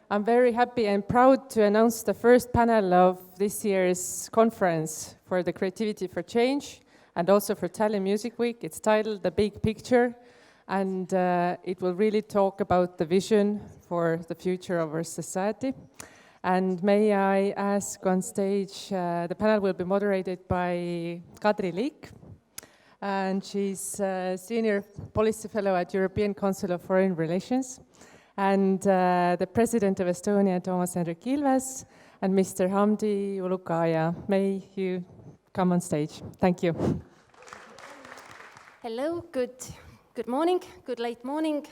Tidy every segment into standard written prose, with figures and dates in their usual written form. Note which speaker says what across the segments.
Speaker 1: I'm very happy and proud to announce the first panel of this year's conference for the Creativity for Change and also for Tallinn Music Week. It's titled The Big Picture, and it will really talk about the vision for the future of our society. And may I ask on stage, the panel will be moderated by Kadri Liik, and she's a Senior Policy Fellow at European Council of Foreign Relations, and the President of Estonia, Toomas Hendrik Ilves, and Mr. Hamdi Ulukaya. May you come on stage. Thank you.
Speaker 2: Hello, good morning, good late morning.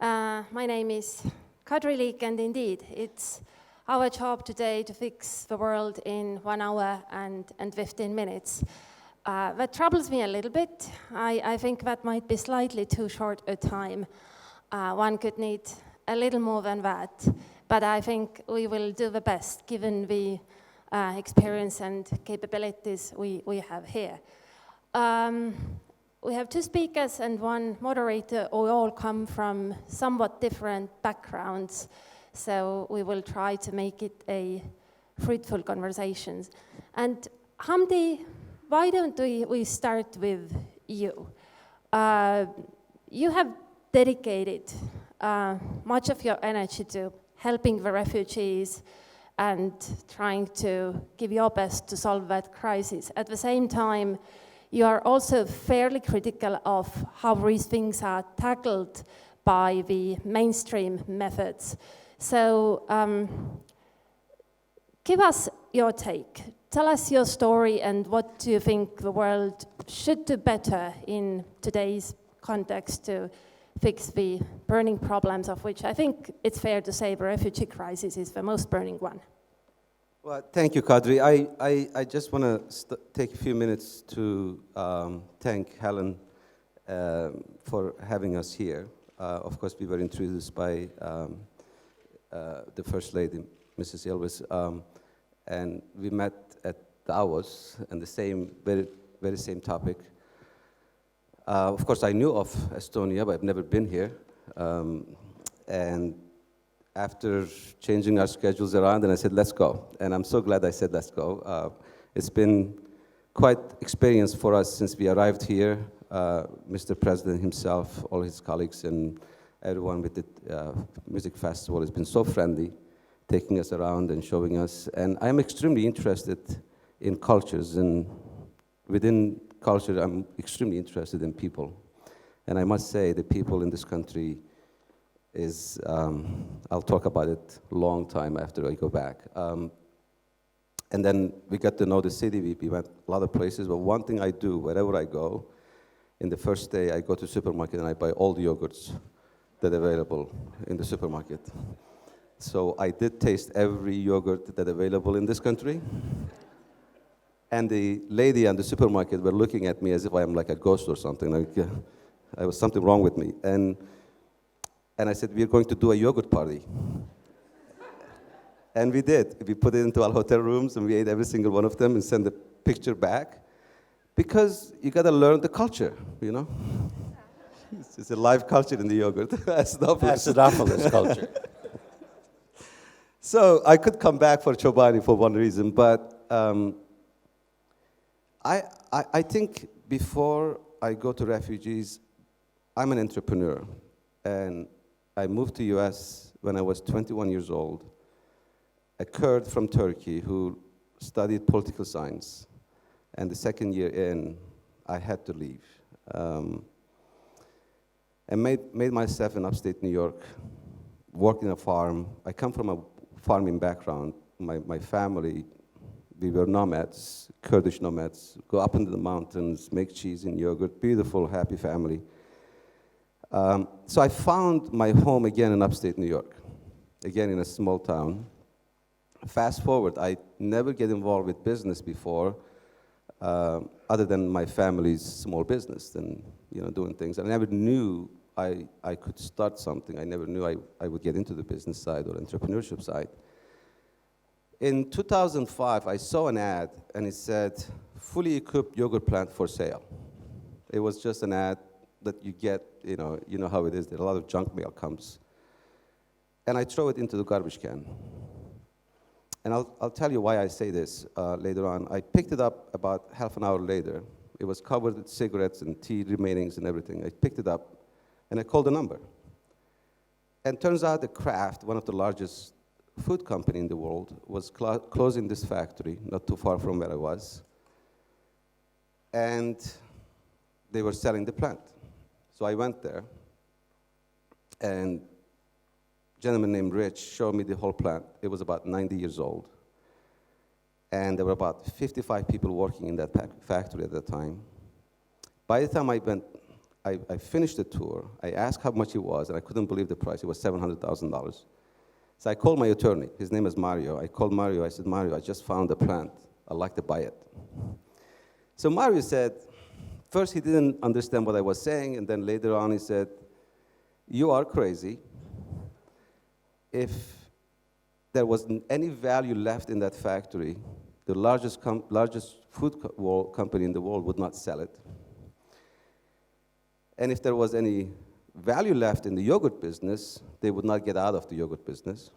Speaker 2: My name is Kadri Liik, and indeed, it's our job today to fix the world in 1 hour and 15 minutes. That troubles me a little bit. I think that might be slightly too short a time. One could need a little more than that, but I think we will do the best given the experience and capabilities we have here. We have 2 speakers and 1 moderator who all come from somewhat different backgrounds, so we will try to make it a fruitful conversation. And Hamdi, why don't we start with you? You have dedicated much of your energy to helping the refugees and trying to give your best to solve that crisis. At the same time, you are also fairly critical of how these things are tackled by the mainstream methods. So give us your take. Tell us your story and what do you think the world should do better in today's context to fix the burning problems, of which I think it's fair to say the refugee crisis is the most burning one.
Speaker 3: Well, thank you, Kadri. I just want to take a few minutes to thank Helen for having us here. Of course, we were introduced by the First Lady, Mrs. Ilves, and we met at Davos and the same, very same topic. Of course, I knew of Estonia, but I've never been here. And after changing our schedules around, and I said, let's go. And I'm so glad I said, let's go. It's been quite experience for us since we arrived here. Mr. President himself, all his colleagues, and everyone with the music festival has been so friendly, taking us around and showing us. And I'm extremely interested in cultures, and within culture, I'm extremely interested in people. And I must say, the people in this country is, I'll talk about it a long time after I go back. And then we got to know the city. We went a lot of places, but one thing I do, wherever I go, in the first day, I go to the supermarket and I buy all the yogurts that are available in the supermarket. So I did taste every yogurt that's available in this country. And the lady at the supermarket were looking at me as if I'm like a ghost or something. Like, there was something wrong with me. And I said, we're going to do a yogurt party. And we did. We put it into our hotel rooms and we ate every single one of them and sent the picture back. Because you got to learn the culture, you know? It's a live culture in the yogurt.
Speaker 4: Acidophilus culture.
Speaker 3: So I could come back for Chobani for one reason, but I think before I go to refugees, I'm an entrepreneur. And I moved to US when I was 21 years old. A Kurd from Turkey who studied political science. And the second year in, I had to leave. And made myself in upstate New York, worked in a farm. I come from a farming background. My family, we were nomads, Kurdish nomads, go up into the mountains, make cheese and yogurt, beautiful, happy family. So I found my home again in upstate New York, again in a small town. Fast forward, I never get involved with business before, other than my family's small business and doing things. I never knew I could start something. I never knew I would get into the business side or entrepreneurship side. In 2005, I saw an ad, and it said, fully equipped yogurt plant for sale. It was just an ad that you get, you know how it is, that a lot of junk mail comes. and I throw it into the garbage can. And I'll tell you why I say this later on. I picked it up about half an hour later. It was covered with cigarettes and tea remainings and everything. I picked it up, and I called the number. And turns out that Kraft, one of the largest food company in the world, was closing this factory, not too far from where I was. And they were selling the plant. So I went there, and a gentleman named Rich showed me the whole plant. It was about 90 years old. And there were about 55 people working in that factory at that time. By the time I finished the tour, I asked how much it was, and I couldn't believe the price. It was $700,000. So I called my attorney. His name is Mario. I called Mario. I said, Mario, I just found a plant. I'd like to buy it. So Mario said, first he didn't understand what I was saying, and then later on he said, you are crazy. If there wasn't any value left in that factory, the largest food company in the world would not sell it. And if there was any value left in the yogurt business, they would not get out of the yogurt business.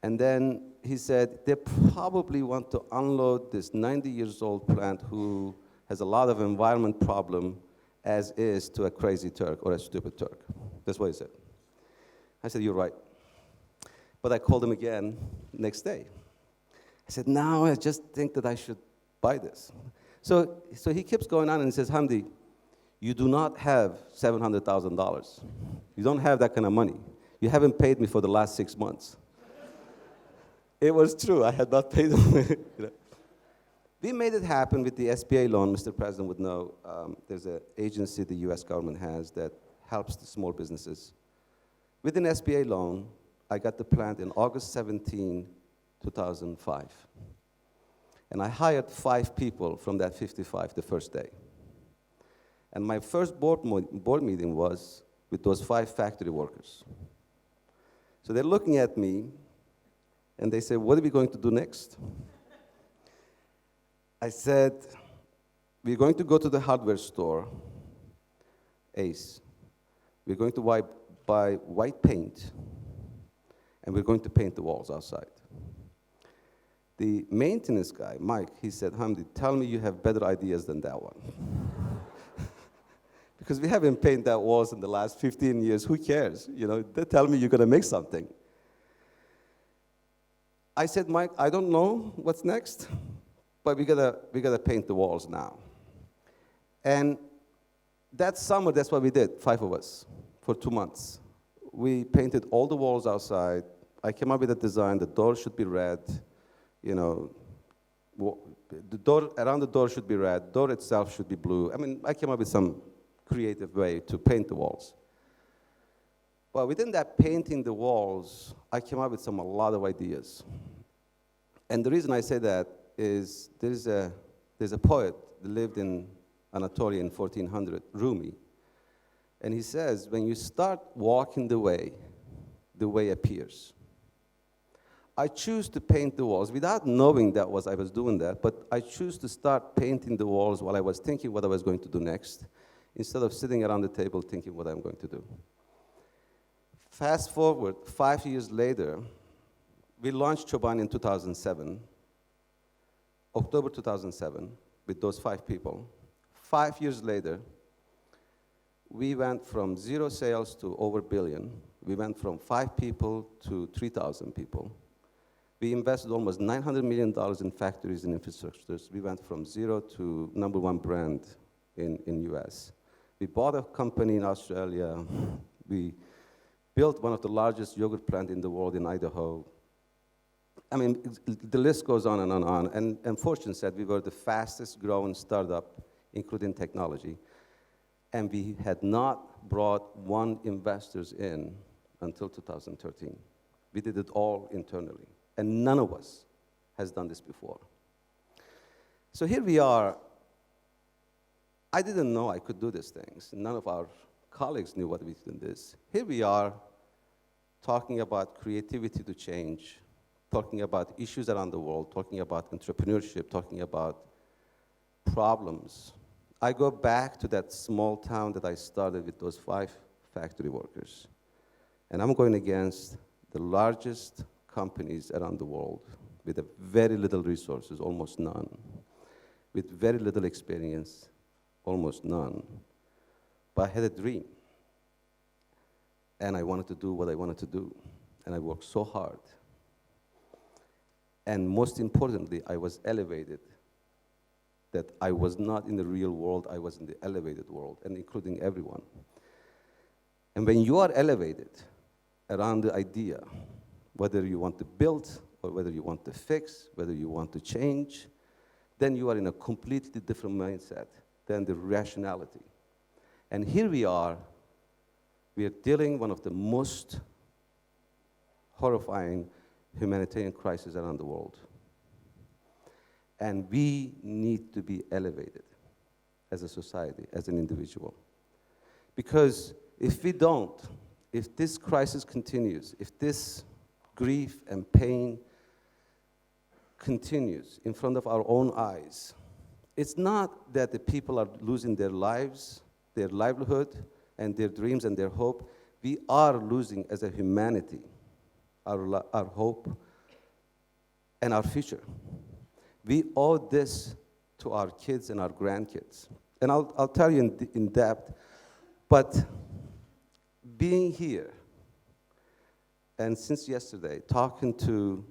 Speaker 3: And then he said, they probably want to unload this 90 years old plant who has a lot of environment problem as is to a crazy Turk or a stupid Turk. That's what he said. I said, you're right. But I called him again next day. I said, now I just think that I should buy this. So he keeps going on and he says, Hamdi, you do not have $700,000. You don't have that kind of money. You haven't paid me for the last 6 months. It was true. I had not paid them. We made it happen with the SBA loan. Mr. President would know there's an agency the U.S. government has that helps the small businesses. With an SBA loan, I got the plant in August 17, 2005. And I hired 5 people from that 55 the first day. And my first board meeting was with those 5 factory workers. So they're looking at me, and they say, what are we going to do next? I said, we're going to go to the hardware store, Ace. We're going to buy white paint, and we're going to paint the walls outside. The maintenance guy, Mike, he said, Hamdi, tell me you have better ideas than that one. Because we haven't painted that walls in the last 15 years. Who cares? They tell me you're going to make something. I said, Mike, I don't know what's next, but we gotta paint the walls now. And that summer, that's what we did, 5 of us, for 2 months. We painted all the walls outside. I came up with a design. The door should be red. The door around the door should be red. Door itself should be blue. I came up with some creative way to paint the walls. But within that painting the walls, I came up with a lot of ideas. And the reason I say that is there's a poet that lived in Anatolia in 1400, Rumi. And he says, when you start walking the way appears. I choose to paint the walls without knowing I was doing that, but I choose to start painting the walls while I was thinking what I was going to do next, instead of sitting around the table thinking what I'm going to do. Fast forward, 5 years later, we launched Choban in 2007, October 2007, with those 5 people. 5 years later, we went from 0 sales to over $1 billion. We went from 5 people to 3,000 people. We invested almost $900 million in factories and infrastructures. We went from 0 to #1 brand in US. We bought a company in Australia. We built one of the largest yogurt plant in the world in Idaho. The list goes on and on. And Fortune said we were the fastest growing startup, including technology. And we had not brought one investors in until 2013. We did it all internally. And none of us has done this before. So here we are. I didn't know I could do these things. None of our colleagues knew what we did this. Here we are talking about creativity to change, talking about issues around the world, talking about entrepreneurship, talking about problems. I go back to that small town that I started with those 5 factory workers. And I'm going against the largest companies around the world with a very little resources, almost none, with very little experience, almost none. But I had a dream, and I wanted to do what I wanted to do, and I worked so hard. And most importantly, I was elevated, that I was not in the real world, I was in the elevated world, and including everyone. And when you are elevated around the idea, whether you want to build, or whether you want to fix, whether you want to change, then you are in a completely different mindset than the rationality. And here we are dealing one of the most horrifying humanitarian crises around the world. And we need to be elevated as a society, as an individual. Because if we don't, if this crisis continues, if this grief and pain continues in front of our own eyes, it's not that the people are losing their lives, their livelihood, and their dreams and their hope. We are losing as a humanity our hope and our future. We owe this to our kids and our grandkids. And I'll tell you in depth, but being here, and since yesterday, talking to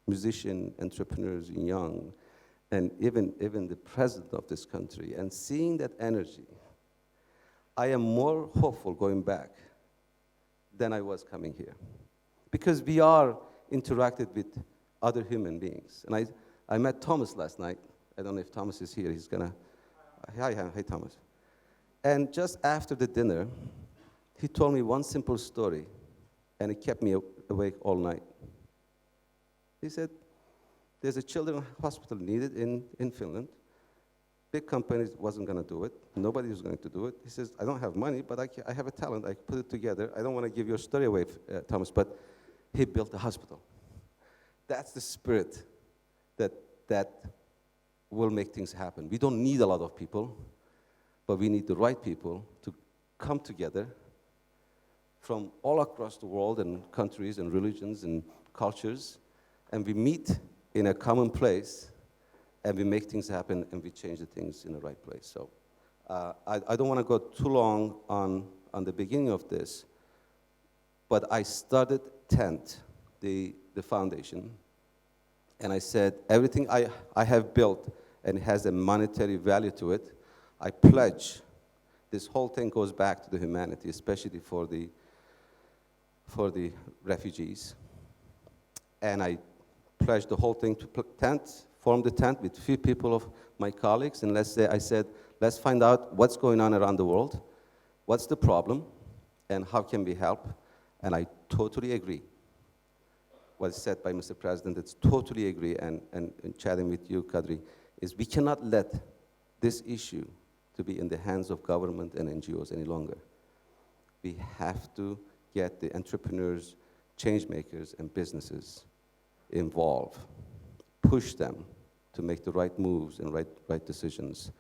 Speaker 3: musicians, entrepreneurs, young, and even the president of this country, and seeing that energy, I am more hopeful going back than I was coming here. Because we are interacted with other human beings. And I met Toomas last night. I don't know if Toomas is here. He's gonna, hi Toomas. And just after the dinner, he told me one simple story, and it kept me awake all night. He said, there's a children's hospital needed in Finland. Big company wasn't going to do it. Nobody was going to do it. He says, I don't have money, but I have a talent. I put it together. I don't want to give your story away, Toomas, but he built a hospital. That's the spirit that will make things happen. We don't need a lot of people, but we need the right people to come together from all across the world and countries and religions and cultures, and we meet in a common place, and we make things happen, and we change the things in the right place. So I don't want to go too long on the beginning of this, but I started Tent, the foundation, and I said, everything I have built and has a monetary value to it, I pledge. This whole thing goes back to the humanity, especially for the refugees. And I pledged the whole thing to Tent, formed the Tent with few people of my colleagues, and I said, let's find out what's going on around the world, what's the problem, and how can we help? And I totally agree. What is said by Mr. President, it's totally agree, and chatting with you, Kadri, is we cannot let this issue to be in the hands of government and NGOs any longer. We have to get the entrepreneurs, change makers, and businesses involved, push them to make the right moves and right decisions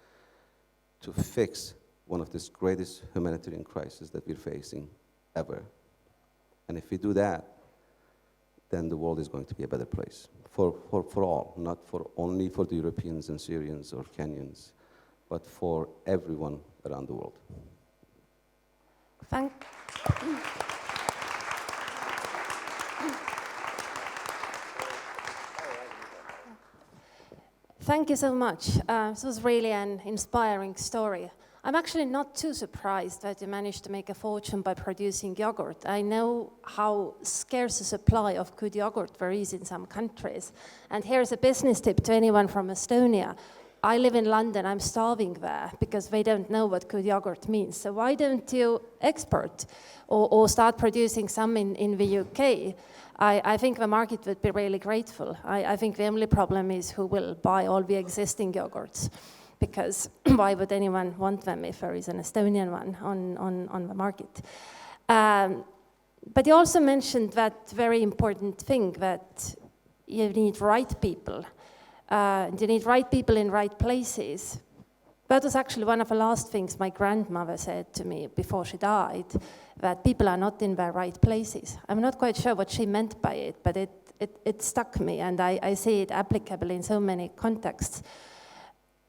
Speaker 3: to fix one of the greatest humanitarian crises that we're facing ever. And if we do that, then the world is going to be a better place for all, not only for the Europeans and Syrians or Kenyans, but for everyone around the world.
Speaker 2: Thank you so much. This was really an inspiring story. I'm actually not too surprised that you managed to make a fortune by producing yogurt. I know how scarce a supply of good yogurt there is in some countries. And here's a business tip to anyone from Estonia. I live in London, I'm starving there because they don't know what good yogurt means. So why don't you export or start producing some in the UK? I think the market would be really grateful. I think the only problem is who will buy all the existing yogurts, because why would anyone want them if there is an Estonian one on the market? But you also mentioned that very important thing that you need right people. You need right people in right places. that was actually one of the last things my grandmother said to me before she died, that people are not in their right places. I'm not quite sure what she meant by it, but it stuck me, and I see it applicable in so many contexts.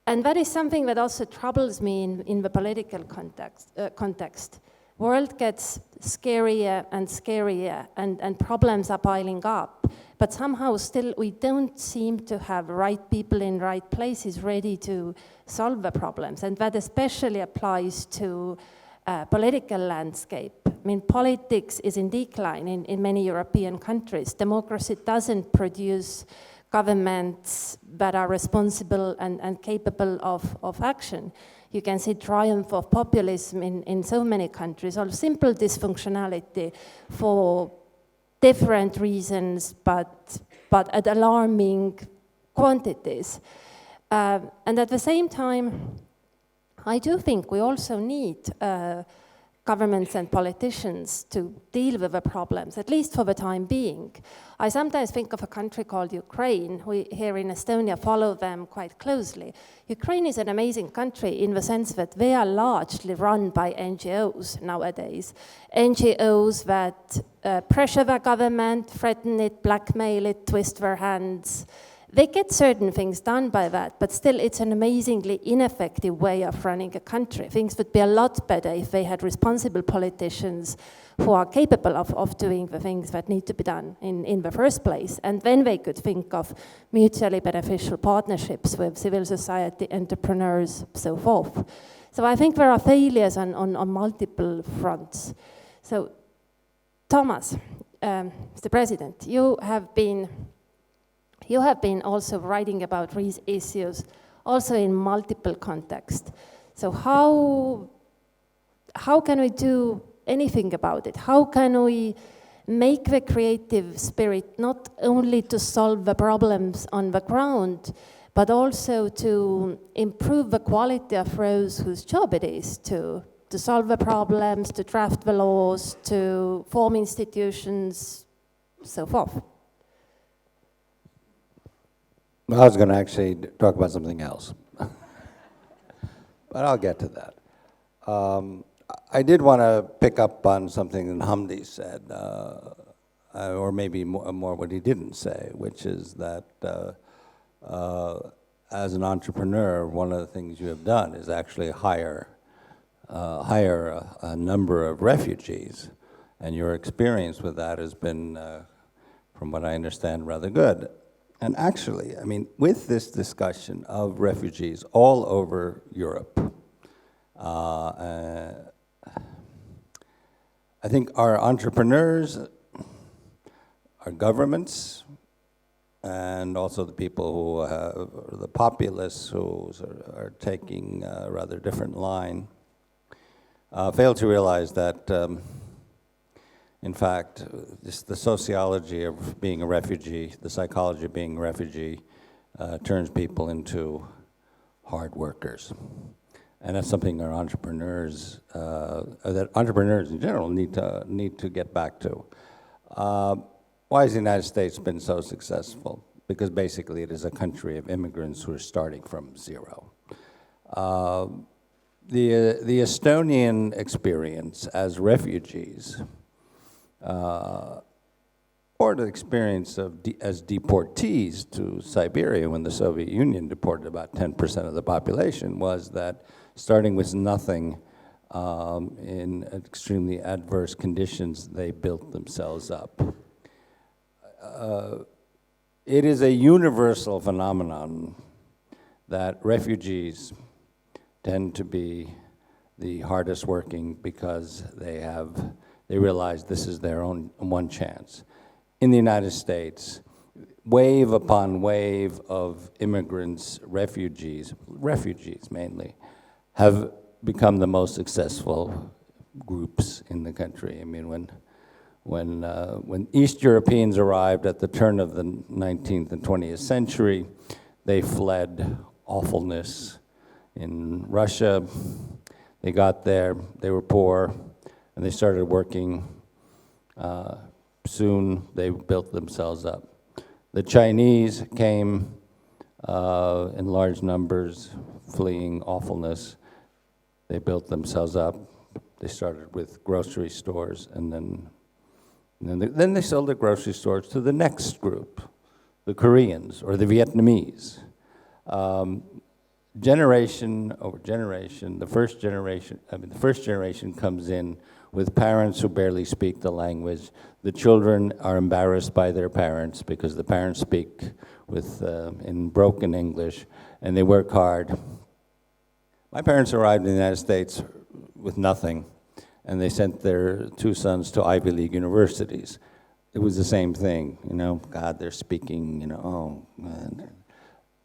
Speaker 2: And that is something that also troubles me in the political context. World gets scarier and scarier, and problems are piling up. But somehow still we don't seem to have right people in right places ready to solve the problems. And that especially applies to political landscape. I mean, politics is in decline in many European countries. Democracy doesn't produce governments that are responsible and capable of action. You can see triumph of populism in so many countries, or simple dysfunctionality for different reasons, but at alarming quantities. And at the same time, I do think we also need governments and politicians to deal with the problems, at least for the time being. I sometimes think of a country called Ukraine. We here in Estonia follow them quite closely. Ukraine is an amazing country in the sense that they are largely run by NGOs nowadays. NGOs that pressure the government, threaten it, blackmail it, twist their hands. They get certain things done by that, but still it's an amazingly ineffective way of running a country. Things would be a lot better if they had responsible politicians who are capable of doing the things that need to be done in the first place. And then they could think of mutually beneficial partnerships with civil society, entrepreneurs, so forth. So I think there are failures on multiple fronts. So, Toomas, Mr. President, you have been also writing about these issues, also in multiple contexts. So how can we do anything about it? How can we make the creative spirit not only to solve the problems on the ground, but also to improve the quality of those whose job it is to solve the problems, to draft the laws, to form institutions, so forth?
Speaker 4: Well, I was going to actually talk about something else, but I'll get to that. I did want to pick up on something that Hamdi said, or maybe more what he didn't say, which is that as an entrepreneur, one of the things you have done is actually hire a number of refugees, and your experience with that has been, from what I understand, rather good. And actually, I mean, with this discussion of refugees all over Europe, I think our entrepreneurs, our governments, and also the people who have, the populace who are taking a rather different line, fail to realize that in fact, just the sociology of being a refugee, the psychology of being a refugee, turns people into hard workers. And that's something our entrepreneurs, that entrepreneurs in general need to get back to. Why has the United States been so successful? Because basically it is a country of immigrants who are starting from zero. The Estonian experience as refugees, or the experience of as deportees to Siberia when the Soviet Union deported about 10% of the population, was that starting with nothing in extremely adverse conditions, they built themselves up. It is a universal phenomenon that refugees tend to be the hardest working because they realize this is their own one chance. In the United States, wave upon wave of immigrants, refugees mainly, have become the most successful groups in the country. I mean, when East Europeans arrived at the turn of the 19th and 20th century, they fled awfulness in Russia. They got there, they were poor, and they started working. Soon they built themselves up. The Chinese came in large numbers, fleeing awfulness. They built themselves up. They started with grocery stores, and then they sold the grocery stores to the next group, the Koreans or the Vietnamese. Generation over generation, the first generation comes in with parents who barely speak the language. The children are embarrassed by their parents because the parents speak in broken English, and they work hard. My parents arrived in the United States with nothing, and they sent their two sons to Ivy League universities. It was the same thing, God, they're speaking, oh, man.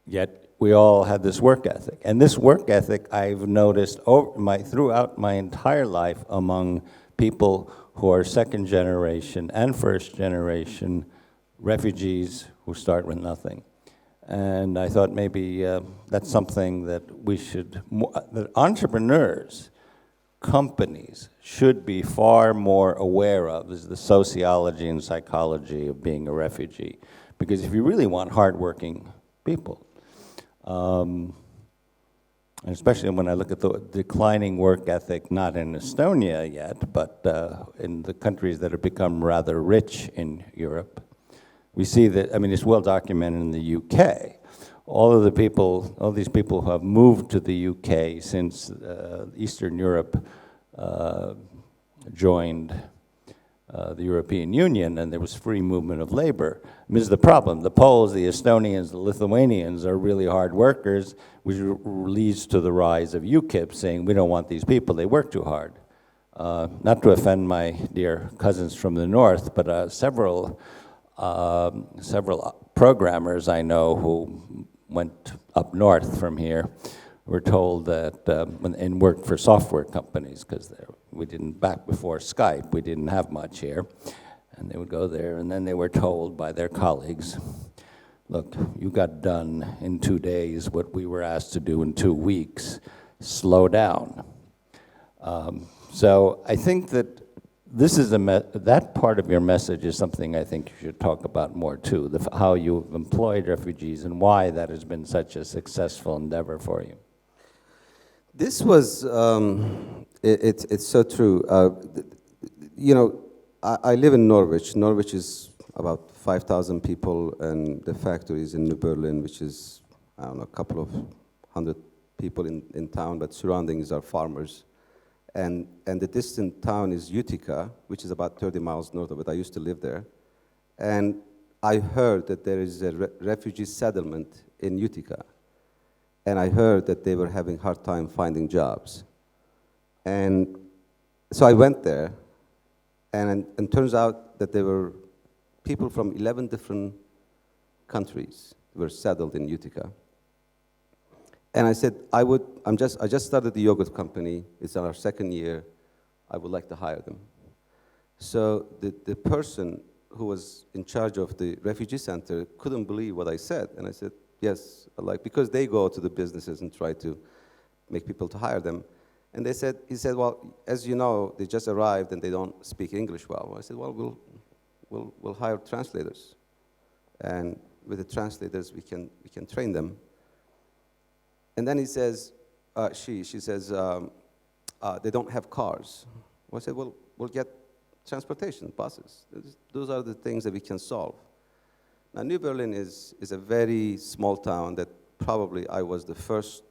Speaker 4: Yet we all had this work ethic. And this work ethic I've noticed throughout my entire life among people who are second generation and first generation refugees who start with nothing. And I thought maybe that's something that that entrepreneurs, companies should be far more aware of, is the sociology and psychology of being a refugee. Because if you really want hardworking people, and especially when I look at the declining work ethic, not in Estonia yet, but in the countries that have become rather rich in Europe, we see that, it's well documented in the UK. All these people who have moved to the UK since Eastern Europe joined the European Union, and there was free movement of labor. This is the problem. The Poles, the Estonians, the Lithuanians are really hard workers, which leads to the rise of UKIP saying, we don't want these people, they work too hard. Not to offend my dear cousins from the north, but several programmers I know who went up north from here were told that, and worked for software companies, because back before Skype, we didn't have much here. And they would go there, and then they were told by their colleagues, look, you got done in 2 days what we were asked to do in 2 weeks. Slow down. So I think that this is that part of your message is something I think you should talk about more too, how you've employed refugees and why that has been such a successful endeavor for you.
Speaker 3: This was, it's so true. I live in Norwich. Norwich is about 5,000 people, and the factory is in New Berlin, which is, I don't know, a couple of hundred people in town, but surroundings are farmers. And the distant town is Utica, which is about 30 miles north of it. I used to live there. And I heard that there is a refugee settlement in Utica. And I heard that they were having a hard time finding jobs. And so I went there, and turns out that there were people from 11 different countries who were settled in Utica. And I said, I just started the yogurt company. It's our second year. I would like to hire them. So the person who was in charge of the refugee center couldn't believe what I said. And I said, yes, because they go to the businesses and try to make people to hire them. And he said, well, as you know, they just arrived and they don't speak English well. I said, well, we'll hire translators. And with the translators, we can train them. And then he says, she says, they don't have cars. Well, I said, well, we'll get transportation, buses. Those are the things that we can solve. Now, New Berlin is a very small town that probably I was the first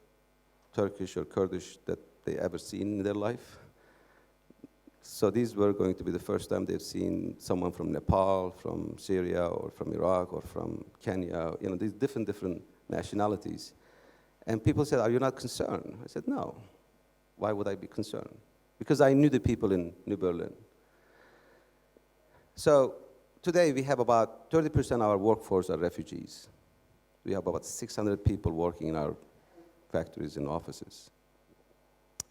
Speaker 3: Turkish or Kurdish that they ever seen in their life. So these were going to be the first time they've seen someone from Nepal, from Syria, or from Iraq, or from Kenya, these different nationalities. And people said, are you not concerned? I said, no. Why would I be concerned? Because I knew the people in New Berlin. So today we have about 30% of our workforce are refugees. We have about 600 people working in our factories and offices.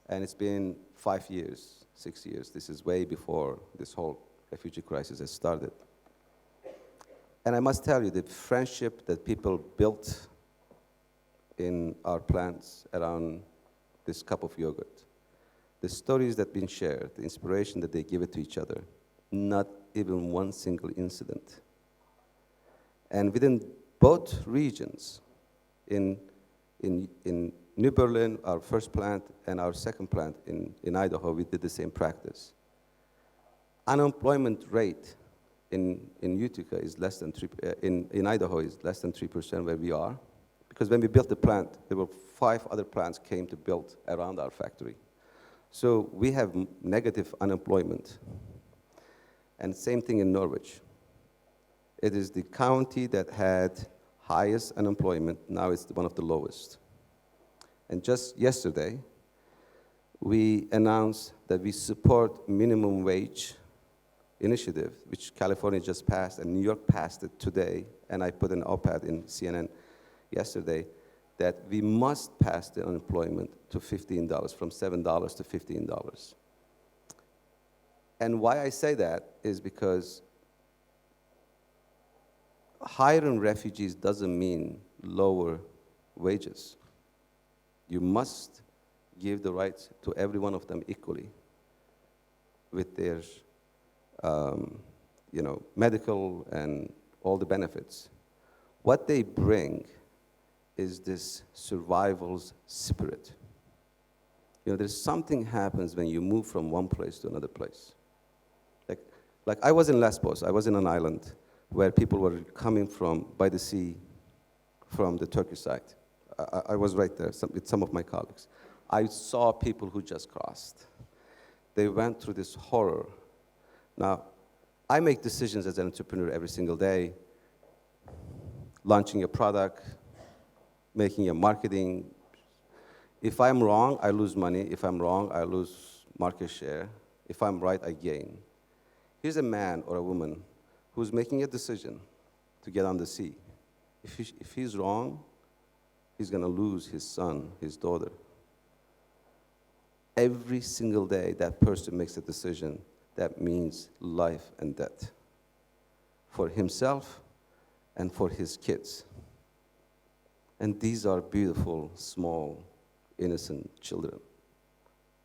Speaker 3: And it's been 5 years, 6 years. This is way before this whole refugee crisis has started. And I must tell you, the friendship that people built in our plants around this cup of yogurt, the stories that have been shared, the inspiration that they give it to each other, not even one single incident. And within both regions, In New Berlin, our first plant, and our second plant in Idaho, we did the same practice. Unemployment rate in Utica is less than 3%, in Idaho is less than 3% where we are. Because when we built the plant, there were 5 other plants came to build around our factory. So we have negative unemployment. And same thing in Norwich. It is the county that had highest unemployment, now it's one of the lowest. And just yesterday, we announced that we support minimum wage initiative, which California just passed, and New York passed it today, and I put an op-ed in CNN yesterday, that we must pass the unemployment to $15, from $7 to $15. And why I say that is because hiring refugees doesn't mean lower wages. You must give the rights to every one of them equally with their medical and all the benefits. What they bring is this survival's spirit. There's something happens when you move from one place to another place. Like I was in Lesbos, I was in an island where people were coming from by the sea from the Turkish side. I was right there with some of my colleagues. I saw people who just crossed. They went through this horror. Now, I make decisions as an entrepreneur every single day, launching a product, making a marketing. If I'm wrong, I lose money. If I'm wrong, I lose market share. If I'm right, I gain. Here's a man or a woman who's making a decision to get on the sea. If he's wrong, he's going to lose his son, his daughter. Every single day, that person makes a decision that means life and death for himself and for his kids. And these are beautiful, small, innocent children.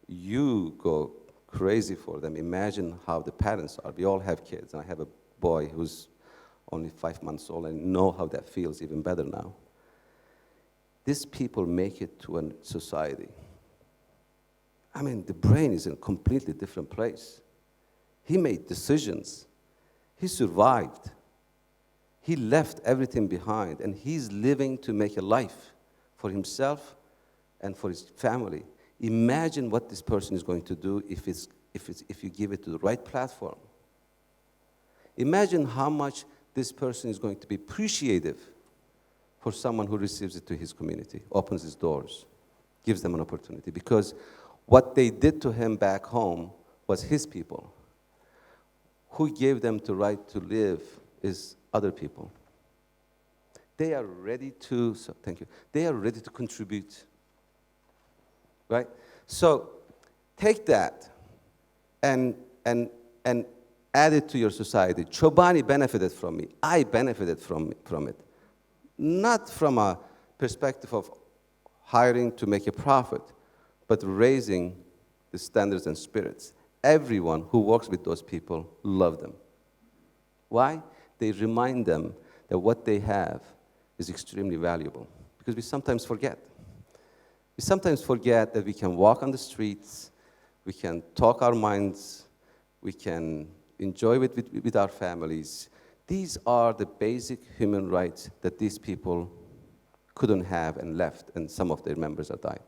Speaker 3: You go crazy for them. Imagine how the parents are. We all have kids, and I have a boy who's only 5 months old, and know how that feels even better now. These people make it to a society. I mean, the brain is in a completely different place. He made decisions. He survived. He left everything behind, and he's living to make a life for himself and for his family. Imagine what this person is going to do if you give it to the right platform. Imagine how much this person is going to be appreciative for someone who receives it to his community, opens his doors, gives them an opportunity. Because what they did to him back home was his people. Who gave them the right to live is other people. They are ready to, they are ready to contribute, right? So take that and add it to your society. Chobani benefited from me. I benefited from it. Not from a perspective of hiring to make a profit, but raising the standards and spirits. Everyone who works with those people love them. Why? They remind them that what they have is extremely valuable. Because we sometimes forget. We sometimes forget that we can walk on the streets, we can talk our minds, we can enjoy it with our families. These are the basic human rights that these people couldn't have and left, and some of their members have died.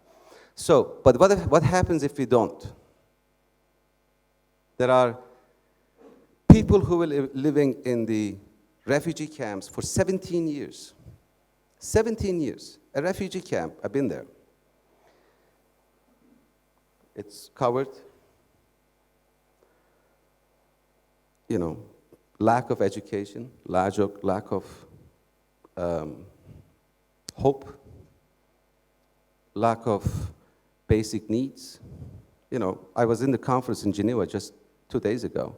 Speaker 3: So, but what happens if we don't? There are people who were living in the refugee camps for 17 years. 17 years. A refugee camp, I've been there. It's covered. Lack of education, lack of hope, lack of basic needs. I was in the conference in Geneva just 2 days ago.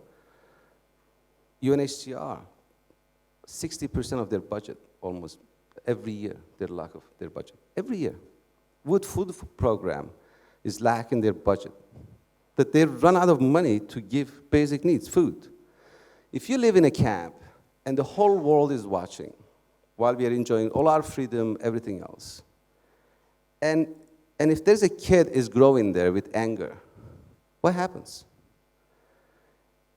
Speaker 3: UNHCR, 60% of their budget, almost every year, their lack of their budget. Every year. World Food Program is lacking their budget. That they run out of money to give basic needs, food. If you live in a camp and the whole world is watching, while we are enjoying all our freedom, everything else. And if there's a kid is growing there with anger, what happens?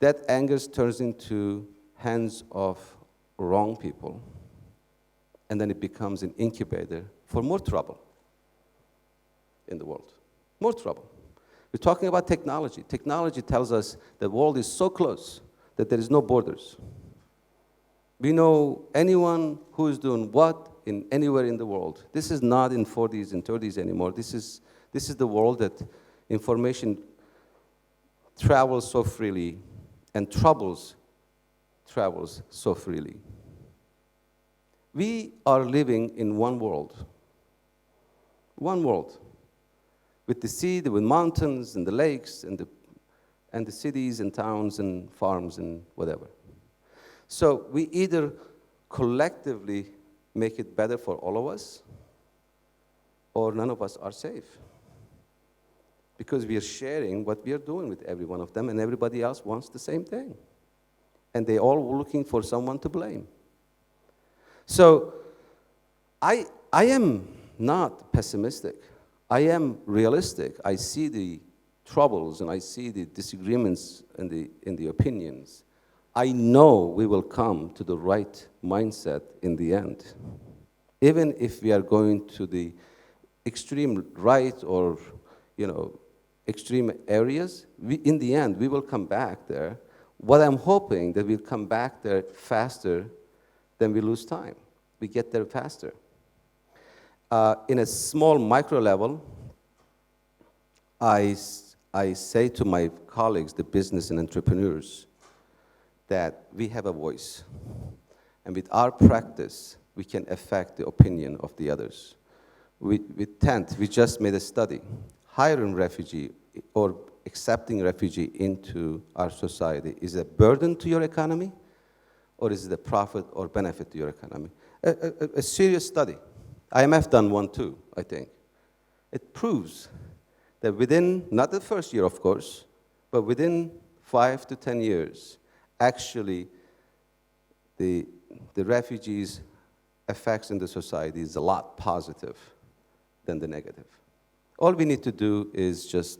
Speaker 3: That anger turns into hands of wrong people, and then it becomes an incubator for more trouble in the world. More trouble. We're talking about technology. Technology tells us the world is so close that there is no borders. We know anyone who is doing what in anywhere in the world. This is not in 40s and 30s anymore. This is the world that information travels so freely and travels so freely. We are living in one world, with the sea, with mountains and the lakes and the cities and towns and farms and whatever. So we either collectively make it better for all of us, or none of us are safe. Because we are sharing what we are doing with every one of them, and everybody else wants the same thing. And they're all looking for someone to blame. So I am not pessimistic. I am realistic. I see the troubles and I see the disagreements in the opinions. I know we will come to the right mindset in the end. Even if we are going to the extreme right or, extreme areas, in the end, we will come back there. What I'm hoping that we'll come back there faster than we lose time. We get there faster. In a small micro level, I say to my colleagues, the business and entrepreneurs, that we have a voice. And with our practice, we can affect the opinion of the others. With Tent, we just made a study. Hiring refugee or accepting refugee into our society is a burden to your economy, or is it a profit or benefit to your economy? A serious study. IMF done one too, I think. It proves that within, not the first year, of course, but within 5 to 10 years, actually, the refugees' effects in the society is a lot positive than the negative. All we need to do is just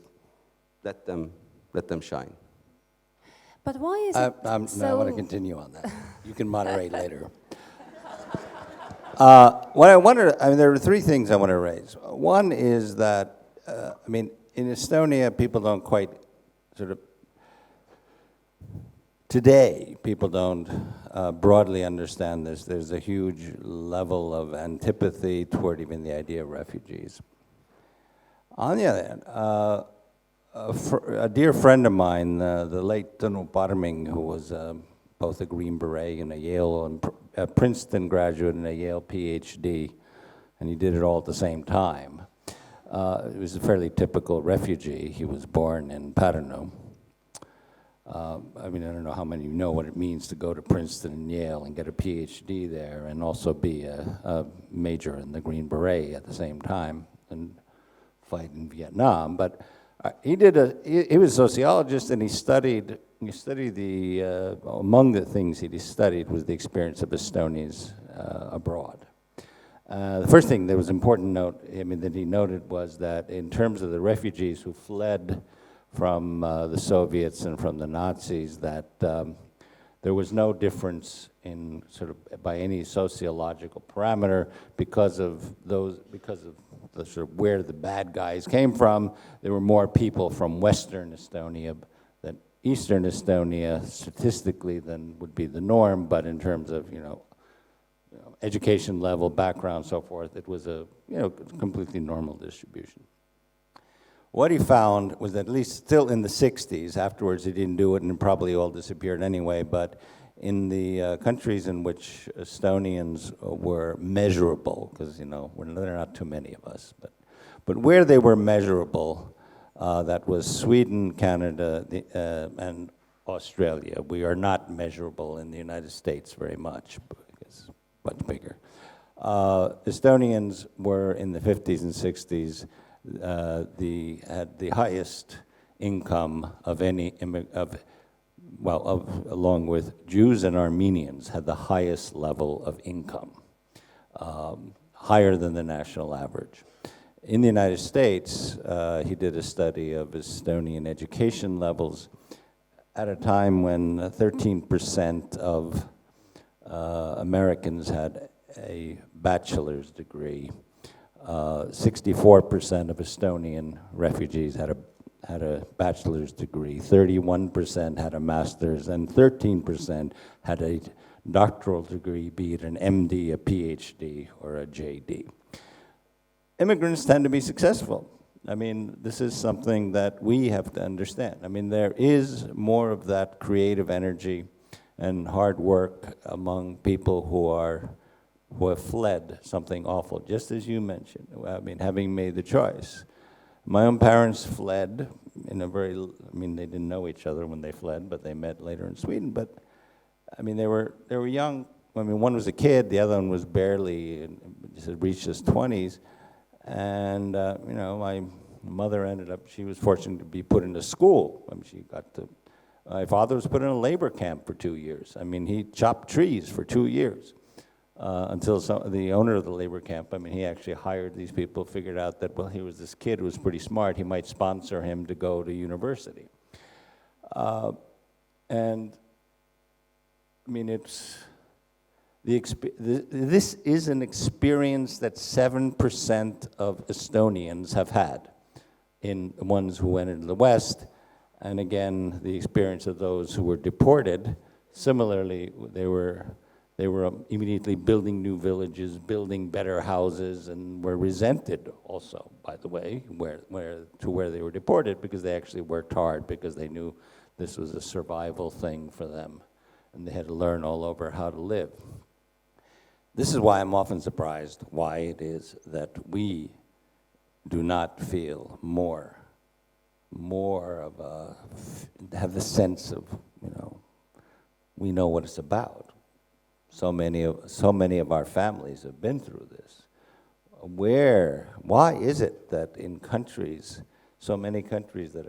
Speaker 3: let them shine.
Speaker 2: But why is it so...
Speaker 4: I want to continue on that. You can moderate later. There are three things I want to raise. One is that, in Estonia, people don't quite today, people don't broadly understand this. There's a huge level of antipathy toward even the idea of refugees. On the other hand, a dear friend of mine, the late Toomas, who was both a Green Beret and a Yale and a Princeton graduate and a Yale PhD, and he did it all at the same time. He was a fairly typical refugee. He was born in Pärnu. I don't know how many of you know what it means to go to Princeton and Yale and get a PhD there and also be a major in the Green Beret at the same time and fight in Vietnam. But he was a sociologist, and he studied among the things he studied was the experience of Estonians abroad. The first thing that was important that he noted was that in terms of the refugees who fled from the Soviets and from the Nazis, that there was no difference in by any sociological parameter because of the where the bad guys came from. There were more people from Western Estonia than Eastern Estonia statistically than would be the norm, but in terms of education level, background, so forth, it was a completely normal distribution. What he found was that at least still in the 60s, afterwards he didn't do it and probably all disappeared anyway, but in the countries in which Estonians were measurable, because there are not too many of us, but where they were measurable, that was Sweden, Canada, and Australia. We are not measurable in the United States very much, because it's much bigger. Estonians were in the 50s and 60s, had the highest income of any along with Jews and Armenians, had the highest level of income. higher than the national average. In the United States, he did a study of Estonian education levels at a time when 13% of Americans had a bachelor's degree. 64% of Estonian refugees had a bachelor's degree, 31% had a master's, and 13% had a doctoral degree, be it an MD, a PhD, or a JD. Immigrants tend to be successful. I mean, this is something that we have to understand. I mean, there is more of that creative energy and hard work among people who have fled something awful, just as you mentioned. I mean, having made the choice. My own parents fled in a very, I mean, they didn't know each other when they fled, but they met later in Sweden. But I mean, they were young. I mean, one was a kid, the other one was barely, just had reached his 20s. And, you know, my mother ended up, she was fortunate to be put into school. I mean, my father was put in a labor camp for 2 years. I mean, he chopped trees for 2 years until the owner of the labor camp, I mean, he actually hired these people, figured out that, well, he was this kid who was pretty smart, he might sponsor him to go to university. And, I mean, this is an experience that 7% of Estonians have had, in the ones who went into the West, and again, the experience of those who were deported. Similarly, they were immediately building new villages, building better houses, and were resented also, by the way, where they were deported, because they actually worked hard, because they knew this was a survival thing for them, and they had to learn all over how to live. This is why I'm often surprised why it is that we do not feel more of have the sense of, you know, we know what it's about. So many of our families have been through this. Why is it that in countries, so many countries that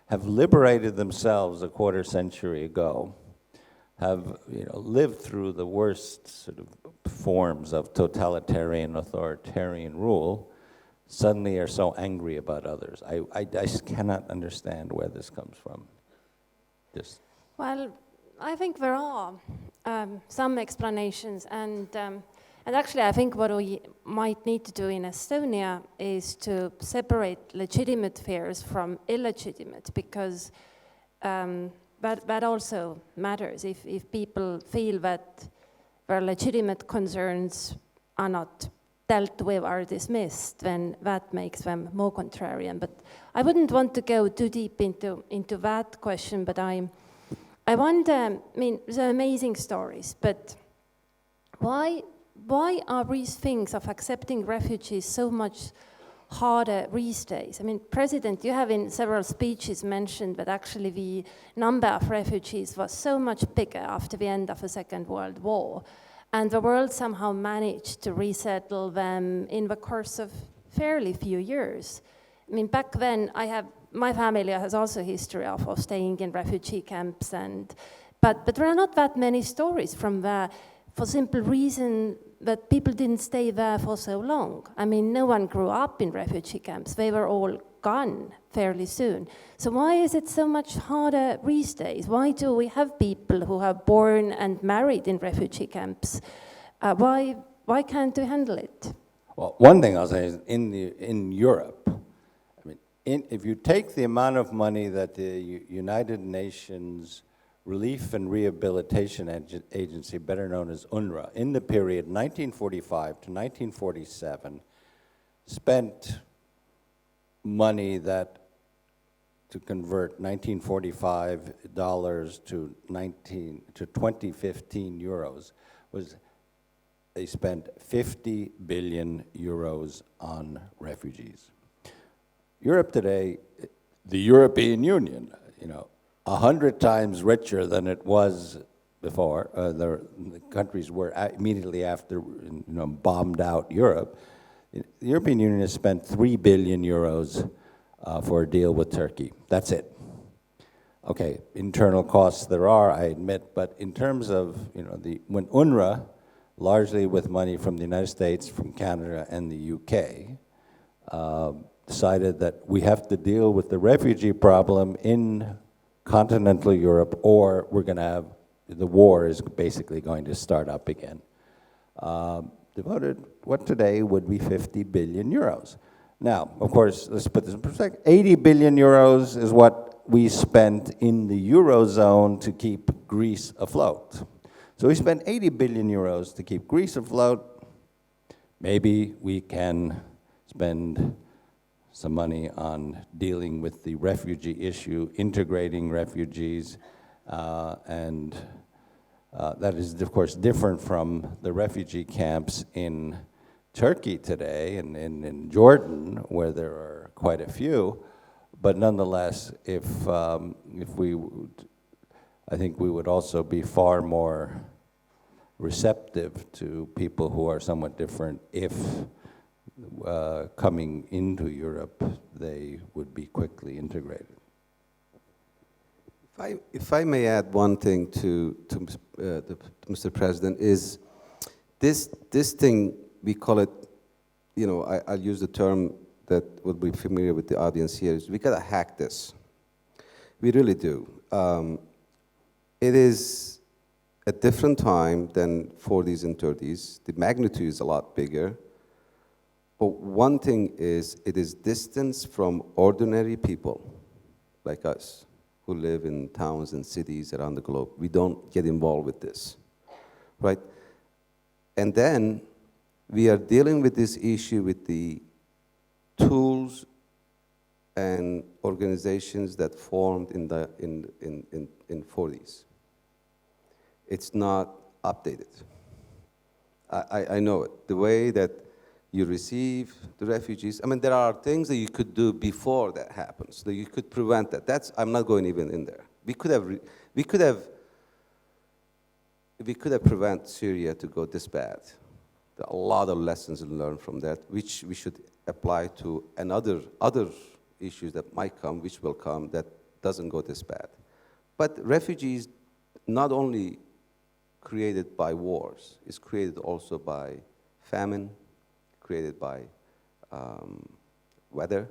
Speaker 4: have liberated themselves a quarter century ago, have, you know, lived through the worst sort of forms of totalitarian, authoritarian rule, suddenly are so angry about others? I just cannot understand where this comes from.
Speaker 2: Well, I think there are some explanations, and actually I think what we might need to do in Estonia is to separate legitimate fears from illegitimate, because that also matters. If people feel that their legitimate concerns are not dealt with, are dismissed, then that makes them more contrarian. But I wouldn't want to go too deep into that question, but I wonder, I mean, these are amazing stories, but why are these things of accepting refugees so much harder these days? I mean, President, you have in several speeches mentioned that actually the number of refugees was so much bigger after the end of the Second World War, and the world somehow managed to resettle them in the course of fairly few years. I mean, back then, my family has also a history of staying in refugee camps, but there are not that many stories from there, for simple reason that people didn't stay there for so long. I mean, no one grew up in refugee camps. They were all gone fairly soon. So why is it so much harder these days? Why do we have people who are born and married in refugee camps? Why can't we handle it?
Speaker 4: Well, one thing I'll say is in Europe, I mean, if you take the amount of money that the United Nations Relief and Rehabilitation Agency, better known as UNRWA, in the period 1945 to 1947, spent money that, to convert 1945 dollars to 2015 euros, they spent 50 billion euros on refugees. Europe today, the European Union, you know, 100 times richer than it was before. The countries were immediately after, you know, bombed out Europe. The European Union has spent 3 billion euros for a deal with Turkey. That's it. Okay, internal costs there are, I admit, but in terms of, you know, when UNRWA largely with money from the United States, from Canada, and the UK, decided that we have to deal with the refugee problem in continental Europe, or we're going to have, the war is basically going to start up again. Devoted what today would be 50 billion euros. Now, of course, let's put this in perspective. 80 billion euros is what we spent in the Eurozone to keep Greece afloat. So we spent 80 billion euros to keep Greece afloat. Maybe we can spend some money on dealing with the refugee issue, integrating refugees, and that is, of course, different from the refugee camps in Turkey today and in Jordan, where there are quite a few. But nonetheless, if we, I think we would also be far more receptive to people who are somewhat different if coming into Europe, they would be quickly integrated.
Speaker 3: If I may add one thing to Mr. President, is this thing, we call it, I'll use the term that would be familiar with the audience here, is we gotta hack this. We really do. It is a different time than 40s and 30s. The magnitude is a lot bigger. But one thing is, it is distance from ordinary people like us who live in towns and cities around the globe. We don't get involved with this, right? And then we are dealing with this issue with the tools and organizations that formed in the 40s. It's not updated. I know it. The way that you receive the refugees. I mean, there are things that you could do before that happens, that you could prevent that. I'm not going even in there. We could have prevented Syria to go this bad. There are a lot of lessons learned from that, which we should apply to other issues that might come, which will come, that doesn't go this bad. But refugees, not only created by wars, is created also by famine, created by weather,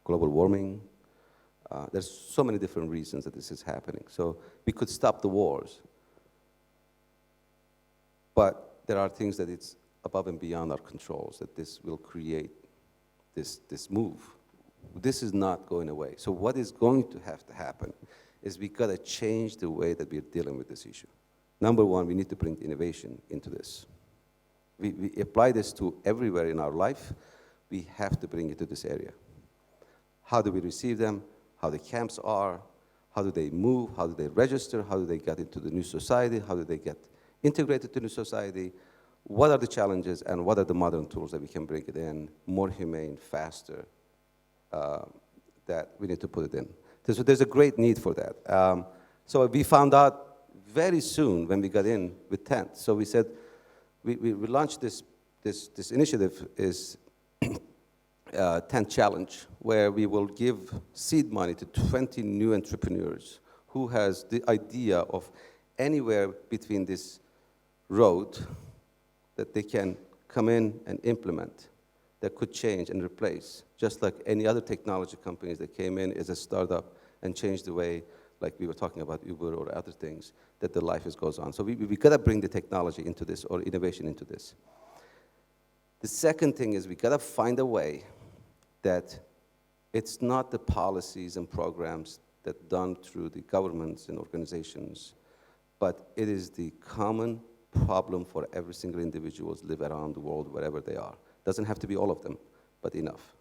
Speaker 3: global warming. There's so many different reasons that this is happening. So we could stop the wars, but there are things that it's above and beyond our controls, that this will create this move. This is not going away. So what is going to have to happen is we gotta change the way that we're dealing with this issue. Number one, we need to bring innovation into this. We apply this to everywhere in our life. We have to bring it to this area. How do we receive them? How the camps are? How do they move? How do they register? How do they get into the new society? How do they get integrated to new society? What are the challenges and what are the modern tools that we can bring it in, more humane, faster, that we need to put it in. So there's a great need for that. So we found out very soon when we got in with tent. So we said, we launched this initiative is tent challenge, where we will give seed money to 20 new entrepreneurs who has the idea of anywhere between this road that they can come in and implement that could change and replace, just like any other technology companies that came in as a startup and changed the way, like we were talking about Uber or other things, that the life goes on. So we gotta bring the technology into this, or innovation into this. The second thing is we gotta find a way that it's not the policies and programs that done through the governments and organizations, but it is the common problem for every single individual who live around the world, wherever they are. Doesn't have to be all of them, but enough.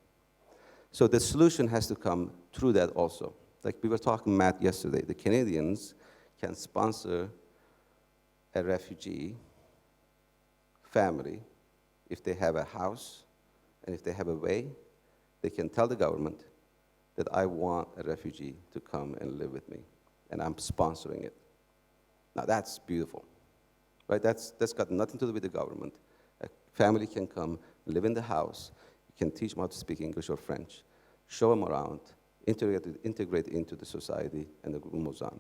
Speaker 3: So the solution has to come through that also. Like we were talking, Matt, yesterday, the Canadians can sponsor a refugee family if they have a house and if they have a way. They can tell the government that I want a refugee to come and live with me, and I'm sponsoring it. Now that's beautiful, right? That's got nothing to do with the government. A family can come, live in the house, you can teach them how to speak English or French, show them around, integrate into the society, and the group moves on.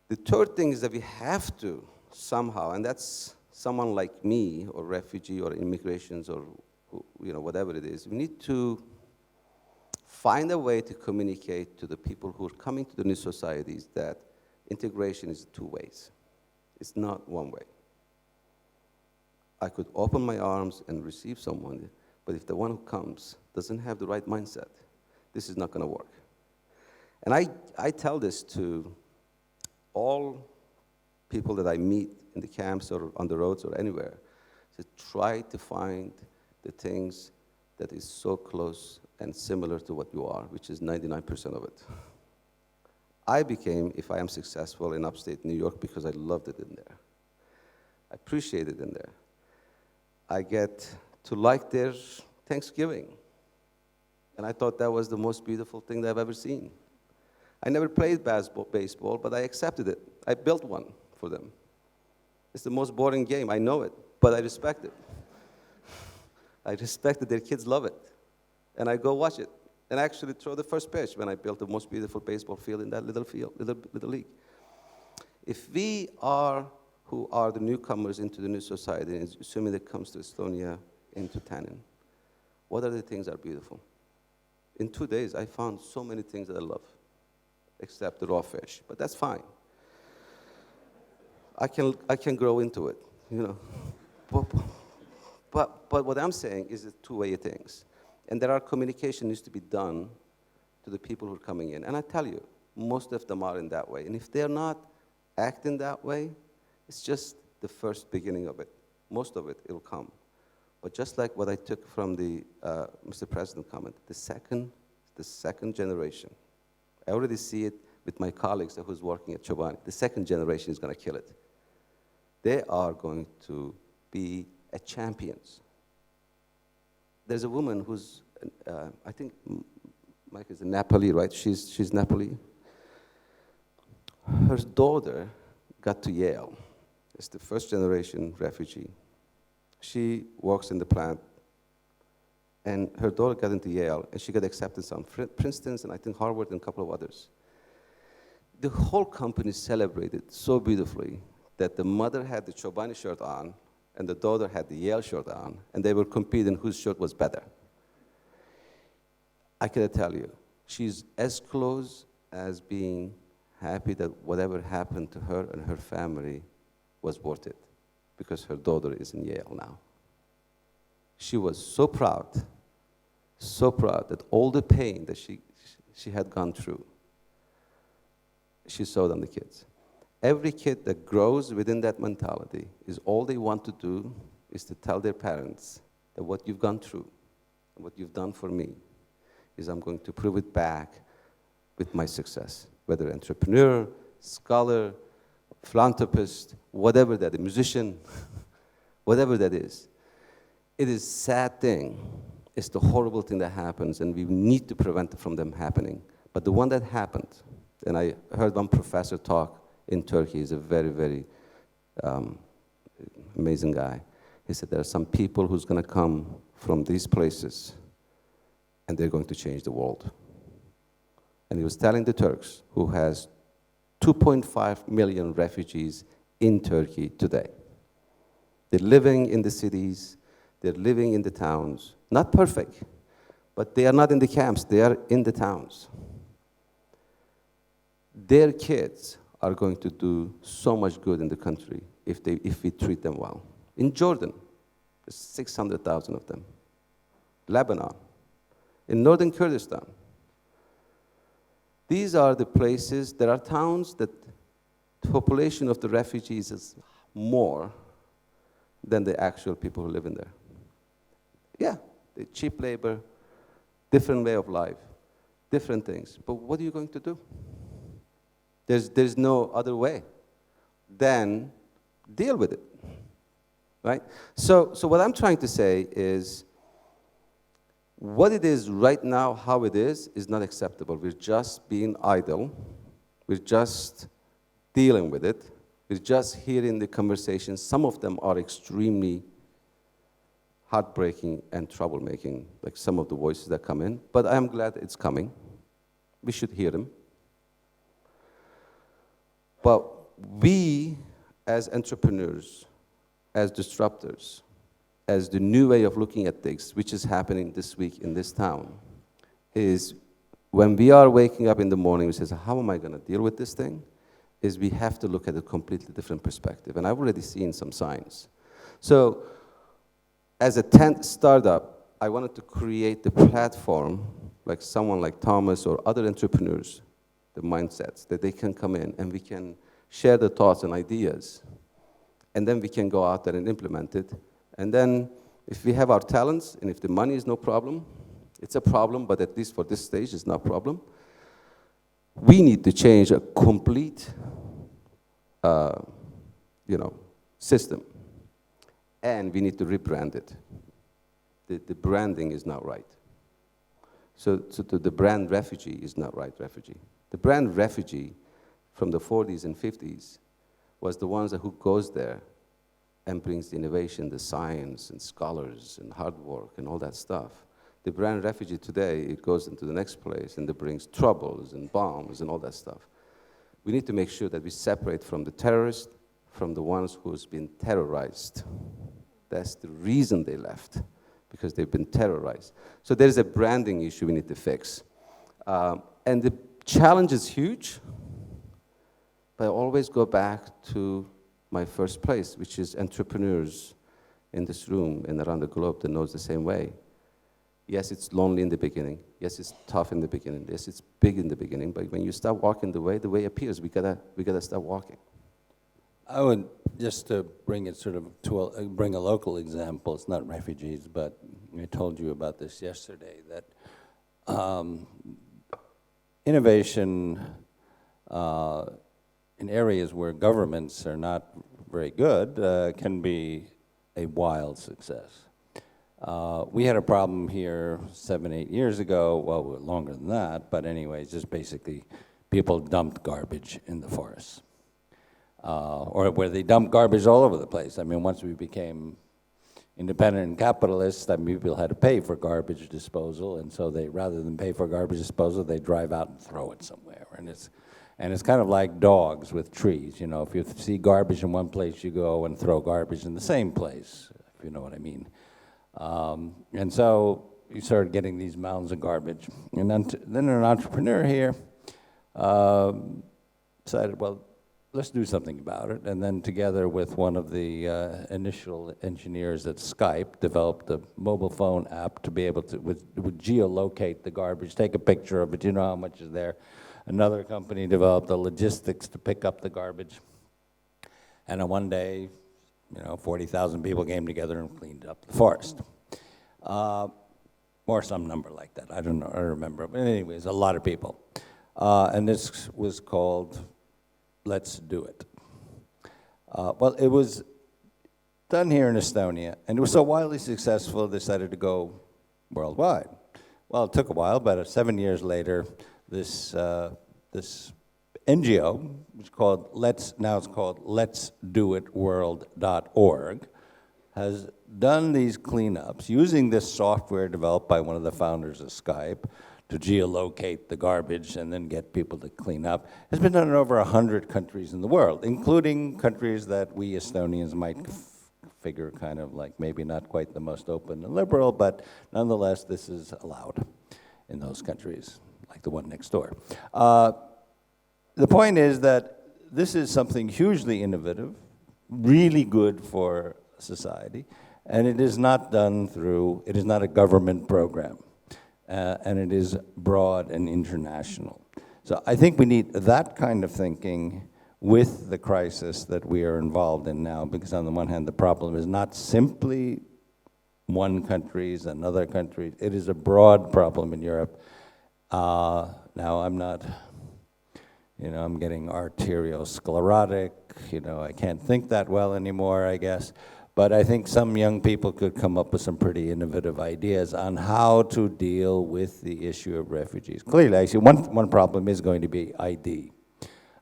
Speaker 3: The third thing is that we have to somehow, and that's someone like me, or refugee, or immigrations, or whatever it is, we need to find a way to communicate to the people who are coming to the new societies that integration is two ways. It's not one way. I could open my arms and receive someone, but if the one who comes doesn't have the right mindset, this is not going to work. And I tell this to all people that I meet in the camps or on the roads or anywhere, to try to find the things that is so close and similar to what you are, which is 99% of it. I became, if I am successful in upstate New York, because I loved it in there. I appreciate it in there. I get to like their Thanksgiving. And I thought that was the most beautiful thing that I've ever seen. I never played baseball, but I accepted it. I built one for them. It's the most boring game, I know it, but I respect it. I respect that their kids love it. And I go watch it. And actually throw the first pitch when I built the most beautiful baseball field in that little field, little league. If we are who are the newcomers into the new society, and assuming that comes to Estonia, into Tallinn, what are the things that are beautiful? In 2 days, I found so many things that I love, except the raw fish, but that's fine. I can grow into it, But what I'm saying is it's two-way things. And there are communication needs to be done to the people who are coming in. And I tell you, most of them are in that way. And if they're not acting that way, it's just the first beginning of it. Most of it will come. But just like what I took from the Mr. President comment, the second generation. I already see it with my colleagues who's working at Chobani. The second generation is going to kill it. They are going to be champions. There's a woman who's, I think Mike is a Nepali, right? She's Nepali. Her daughter got to Yale. It's the first generation refugee. She works in the plant, and her daughter got into Yale, and she got accepted on Princeton, and I think Harvard, and a couple of others. The whole company celebrated so beautifully that the mother had the Chobani shirt on, and the daughter had the Yale shirt on, and they were competing whose shirt was better. I can tell you, she's as close as being happy that whatever happened to her and her family was worth it, because her daughter is in Yale now. She was so proud that all the pain that she had gone through, she saw it on the kids. Every kid that grows within that mentality is all they want to do is to tell their parents that what you've gone through and what you've done for me is I'm going to prove it back with my success, whether entrepreneur, scholar, philanthropist, whatever that is, musician, whatever that is. It is a sad thing. It's the horrible thing that happens, and we need to prevent it from them happening. But the one that happened, and I heard one professor talk in Turkey, he's a very, very amazing guy. He said there are some people who's going to come from these places, and they're going to change the world. And he was telling the Turks, who has 2.5 million refugees in Turkey today. They're living in the cities, they're living in the towns. Not perfect, but they are not in the camps, they are in the towns. Their kids are going to do so much good in the country if we treat them well. In Jordan, there's 600,000 of them. Lebanon, in northern Kurdistan. These are the places, there are towns that the population of the refugees is more than the actual people who live in there. Yeah, the cheap labor, different way of life, different things. But what are you going to do? There's no other way than deal with it, right? So what I'm trying to say is, what it is right now, how it is not acceptable. We're just being idle. We're just dealing with it. We're just hearing the conversations. Some of them are extremely heartbreaking and troublemaking, like some of the voices that come in. But I'm glad it's coming. We should hear them. But we, as entrepreneurs, as disruptors, as the new way of looking at things, which is happening this week in this town, is when we are waking up in the morning, we say, how am I going to deal with this thing? Is we have to look at a completely different perspective. And I've already seen some signs. So as a 10th startup, I wanted to create the platform, like someone like Toomas or other entrepreneurs, the mindsets, that they can come in and we can share the thoughts and ideas. And then we can go out there and implement it. And then if we have our talents, and if the money is no problem, it's a problem, but at least for this stage, it's not a problem. We need to change a complete, system. And we need to rebrand it. The branding is not right. So the brand refugee is not right, refugee. The brand refugee from the 40s and 50s was the ones who goes there and brings the innovation, the science, and scholars, and hard work, and all that stuff. The brand refugee today, it goes into the next place, and it brings troubles, and bombs, and all that stuff. We need to make sure that we separate from the terrorist, from the ones who's been terrorized. That's the reason they left, because they've been terrorized. So there's a branding issue we need to fix. And the challenge is huge, but I always go back to my first place, which is entrepreneurs in this room and around the globe that knows the same way. Yes, it's lonely in the beginning. Yes, it's tough in the beginning. Yes, it's big in the beginning. But when you start walking the way appears. We gotta start walking.
Speaker 4: I would, just to bring it sort of to bring a local example, it's not refugees, but I told you about this yesterday, that innovation in areas where governments are not very good can be a wild success. We had a problem here 7, 8 years ago, well, longer than that, but anyways, just basically people dumped garbage in the forests. Or where they dumped garbage all over the place. I mean, once we became independent and capitalist, people had to pay for garbage disposal, and so they, rather than pay for garbage disposal, they drive out and throw it somewhere. And it's kind of like dogs with trees. If you see garbage in one place, you go and throw garbage in the same place, if you know what I mean. And so you started getting these mounds of garbage. And then an entrepreneur here decided, well, let's do something about it. And then together with one of the initial engineers at Skype, developed a mobile phone app to be able to, would geolocate the garbage, take a picture of it, you know how much is there. Another company developed the logistics to pick up the garbage. And on one day, 40,000 people came together and cleaned up the forest. Or some number like that, I don't know, I don't remember. But anyways, a lot of people. And this was called Let's Do It. Well, it was done here in Estonia, and it was so wildly successful, they decided to go worldwide. Well, it took a while, but 7 years later, this NGO, which is called letsdoitworld.org, has done these cleanups using this software developed by one of the founders of Skype to geolocate the garbage and then get people to clean up. It's been done in over 100 countries in the world, including countries that we Estonians might figure kind of like maybe not quite the most open and liberal, but nonetheless, this is allowed in those countries, like the one next door. The point is that this is something hugely innovative, really good for society, and it is not done through, it is not a government program. And it is broad and international. So I think we need that kind of thinking with the crisis that we are involved in now, because on the one hand, the problem is not simply one country's, another country. It is a broad problem in Europe. Now I'm not, I'm getting arteriosclerotic, I can't think that well anymore, I guess. But I think some young people could come up with some pretty innovative ideas on how to deal with the issue of refugees. Clearly, I see one problem is going to be ID.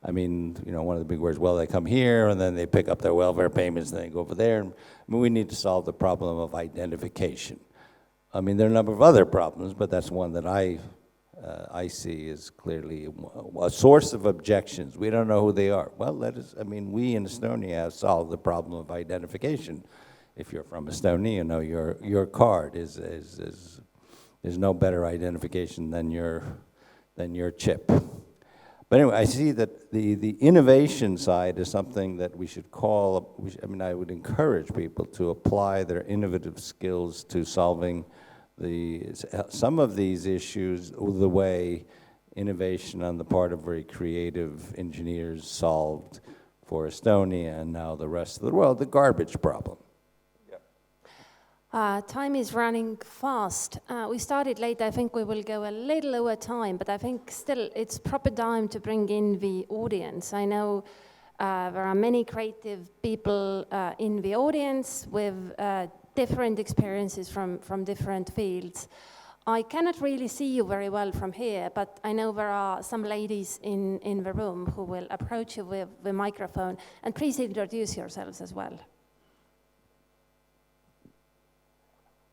Speaker 4: I mean, one of the big words, well, they come here and then they pick up their welfare payments and they go over there. I mean, we need to solve the problem of identification. I mean, there are a number of other problems, but that's one that I I see is clearly a source of objections. We don't know who they are. Well, we in Estonia have solved the problem of identification. If you're from Estonia, you know your card is there's no better identification than your chip. But anyway, I see that the innovation side is something that we should call, I would encourage people to apply their innovative skills to solving some of these issues the way innovation on the part of very creative engineers solved for Estonia and now the rest of the world, the garbage problem.
Speaker 2: Time is running fast. We started late. I think we will go a little over time, but I think still it's proper time to bring in the audience. I know there are many creative people in the audience with different experiences from different fields. I cannot really see you very well from here, but I know there are some ladies in the room who will approach you with the microphone. And please introduce yourselves as well.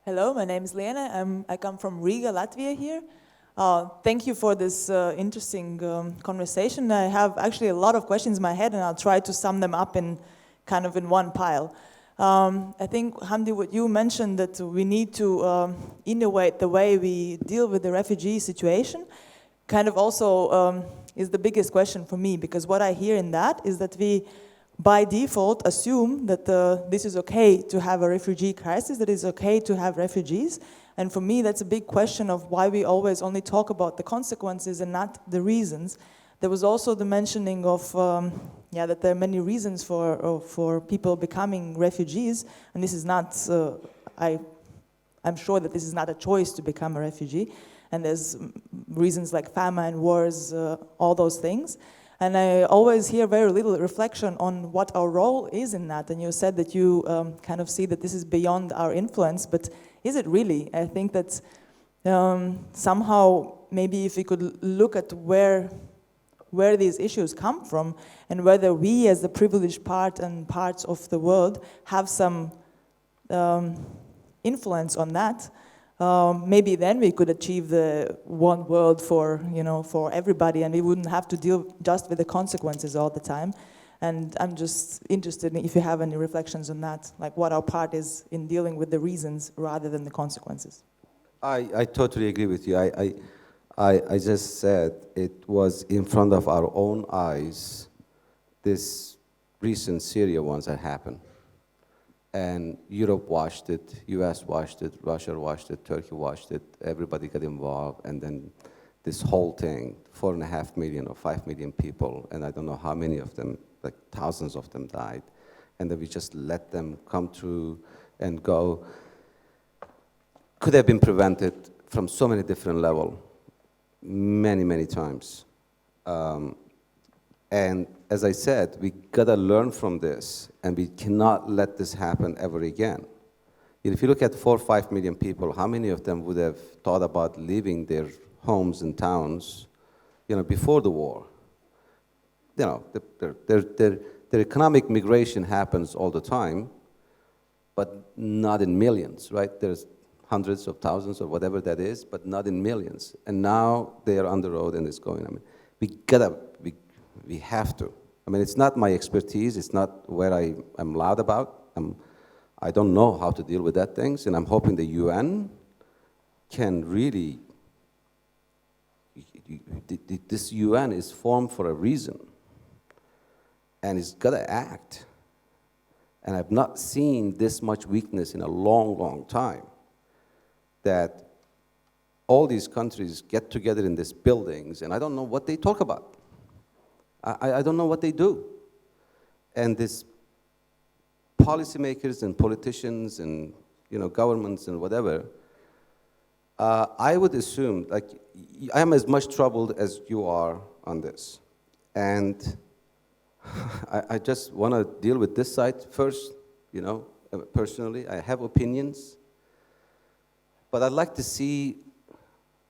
Speaker 5: Hello, my name is Lena. I come from Riga, Latvia here. Thank you for this interesting conversation. I have actually a lot of questions in my head, and I'll try to sum them up in one pile. I think, Hamdi, what you mentioned, that we need to innovate the way we deal with the refugee situation, also is the biggest question for me, because what I hear in that is that we, by default, assume that this is okay to have a refugee crisis, that it's okay to have refugees. And for me, that's a big question of why we always only talk about the consequences and not the reasons. There was also the mentioning of, that there are many reasons for people becoming refugees. And this is not, I'm sure that this is not a choice to become a refugee. And there's reasons like famine, wars, all those things. And I always hear very little reflection on what our role is in that. And you said that you see that this is beyond our influence, but is it really? I think that somehow maybe if we could look at where these issues come from and whether we as the privileged part and parts of the world have some influence on that, maybe then we could achieve the one world for everybody, and we wouldn't have to deal just with the consequences all the time. And I'm just interested in if you have any reflections on that, like what our part is in dealing with the reasons rather than the consequences.
Speaker 3: I totally agree with you. I just said it was in front of our own eyes, this recent Syria ones that happened. And Europe watched it, US watched it, Russia watched it, Turkey watched it, everybody got involved, and then this whole thing, 4.5 million or 5 million people, and I don't know how many of them, like thousands of them died, and then we just let them come through and go. Could have been prevented from so many different levels, many, many times. And as I said, we gotta learn from this, and we cannot let this happen ever again. If you look at 4 or 5 million people, how many of them would have thought about leaving their homes and towns, before the war? Their economic migration happens all the time, but not in millions, right? There's hundreds of thousands or whatever that is, but not in millions. And now they are on the road and it's going. We have to. It's not my expertise. It's not where I'm loud about. I don't know how to deal with that things, and I'm hoping the UN can really. This UN is formed for a reason, and it's got to act. And I've not seen this much weakness in a long, long time. That all these countries get together in these buildings, and I don't know what they talk about. I don't know what they do. And these policymakers and politicians and governments and whatever, I would assume, I am as much troubled as you are on this. And I just want to deal with this side first, personally. I have opinions. But I'd like to see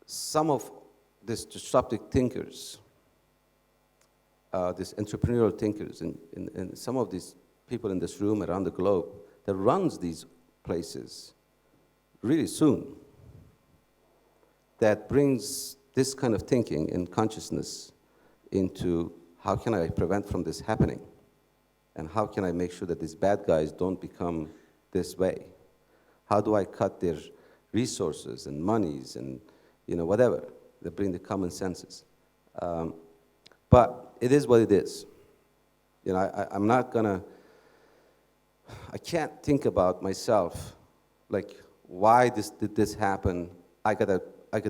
Speaker 3: some of these disruptive thinkers, these entrepreneurial thinkers, and some of these people in this room around the globe that runs these places really soon, that brings this kind of thinking and consciousness into how can I prevent from this happening? And how can I make sure that these bad guys don't become this way? How do I cut their resources and monies and whatever that bring the common senses? But it is what it is. I'm not gonna. I can't think about myself like why did this happen. I gotta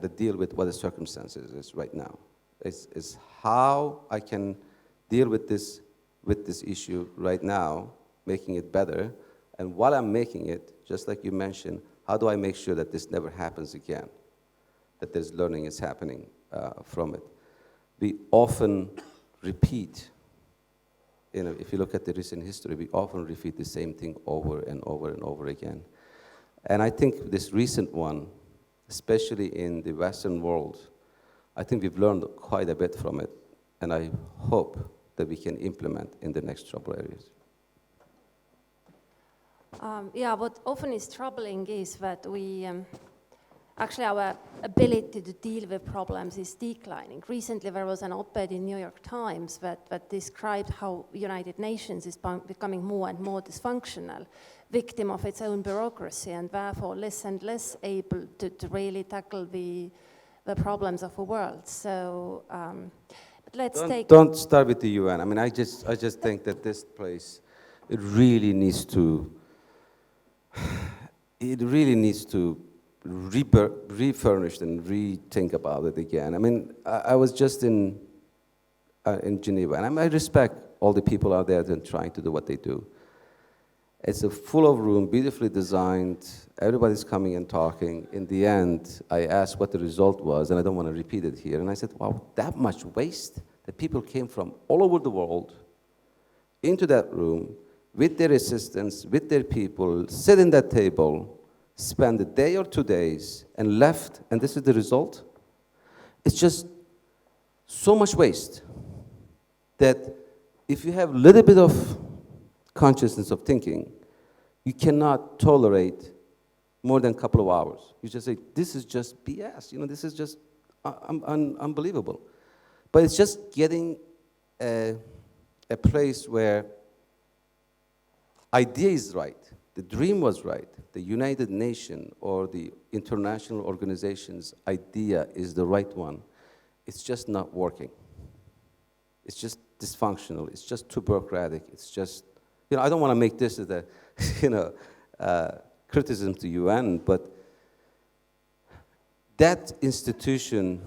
Speaker 3: deal with what the circumstances is right now. It's how I can deal with this issue right now, making it better. And while I'm making it, just like you mentioned, how do I make sure that this never happens again? That there's learning is happening from it. We often repeat, if you look at the recent history, we often repeat the same thing over and over and over again. And I think this recent one, especially in the Western world, I think we've learned quite a bit from it, and I hope that we can implement in the next trouble areas.
Speaker 2: What often is troubling is that we, actually our ability to deal with problems is declining. Recently there was an op-ed in New York Times that described how United Nations is becoming more and more dysfunctional, victim of its own bureaucracy, and therefore less and less able to really tackle the problems of the world. So
Speaker 3: Don't start with the UN. I mean, I just think that this place, it really needs to refurnish and rethink about it again. I mean, I was just in Geneva, and I respect all the people out there and trying to do what they do. It's a full of room, beautifully designed. Everybody's coming and talking. In the end, I asked what the result was, and I don't want to repeat it here. And I said, wow, that much waste? That people came from all over the world into that room with their assistants, with their people, sit in that table, spend a day or 2 days, and left, and this is the result? It's just so much waste that if you have a little bit of consciousness of thinking, you cannot tolerate more than a couple of hours. You just say, this is just BS, this is just unbelievable. But it's just getting a place where idea is right, the dream was right, the United Nations or the international organization's idea is the right one. It's just not working. It's just dysfunctional. It's just too bureaucratic. It's just, I don't want to make this as a, criticism to UN, but that institution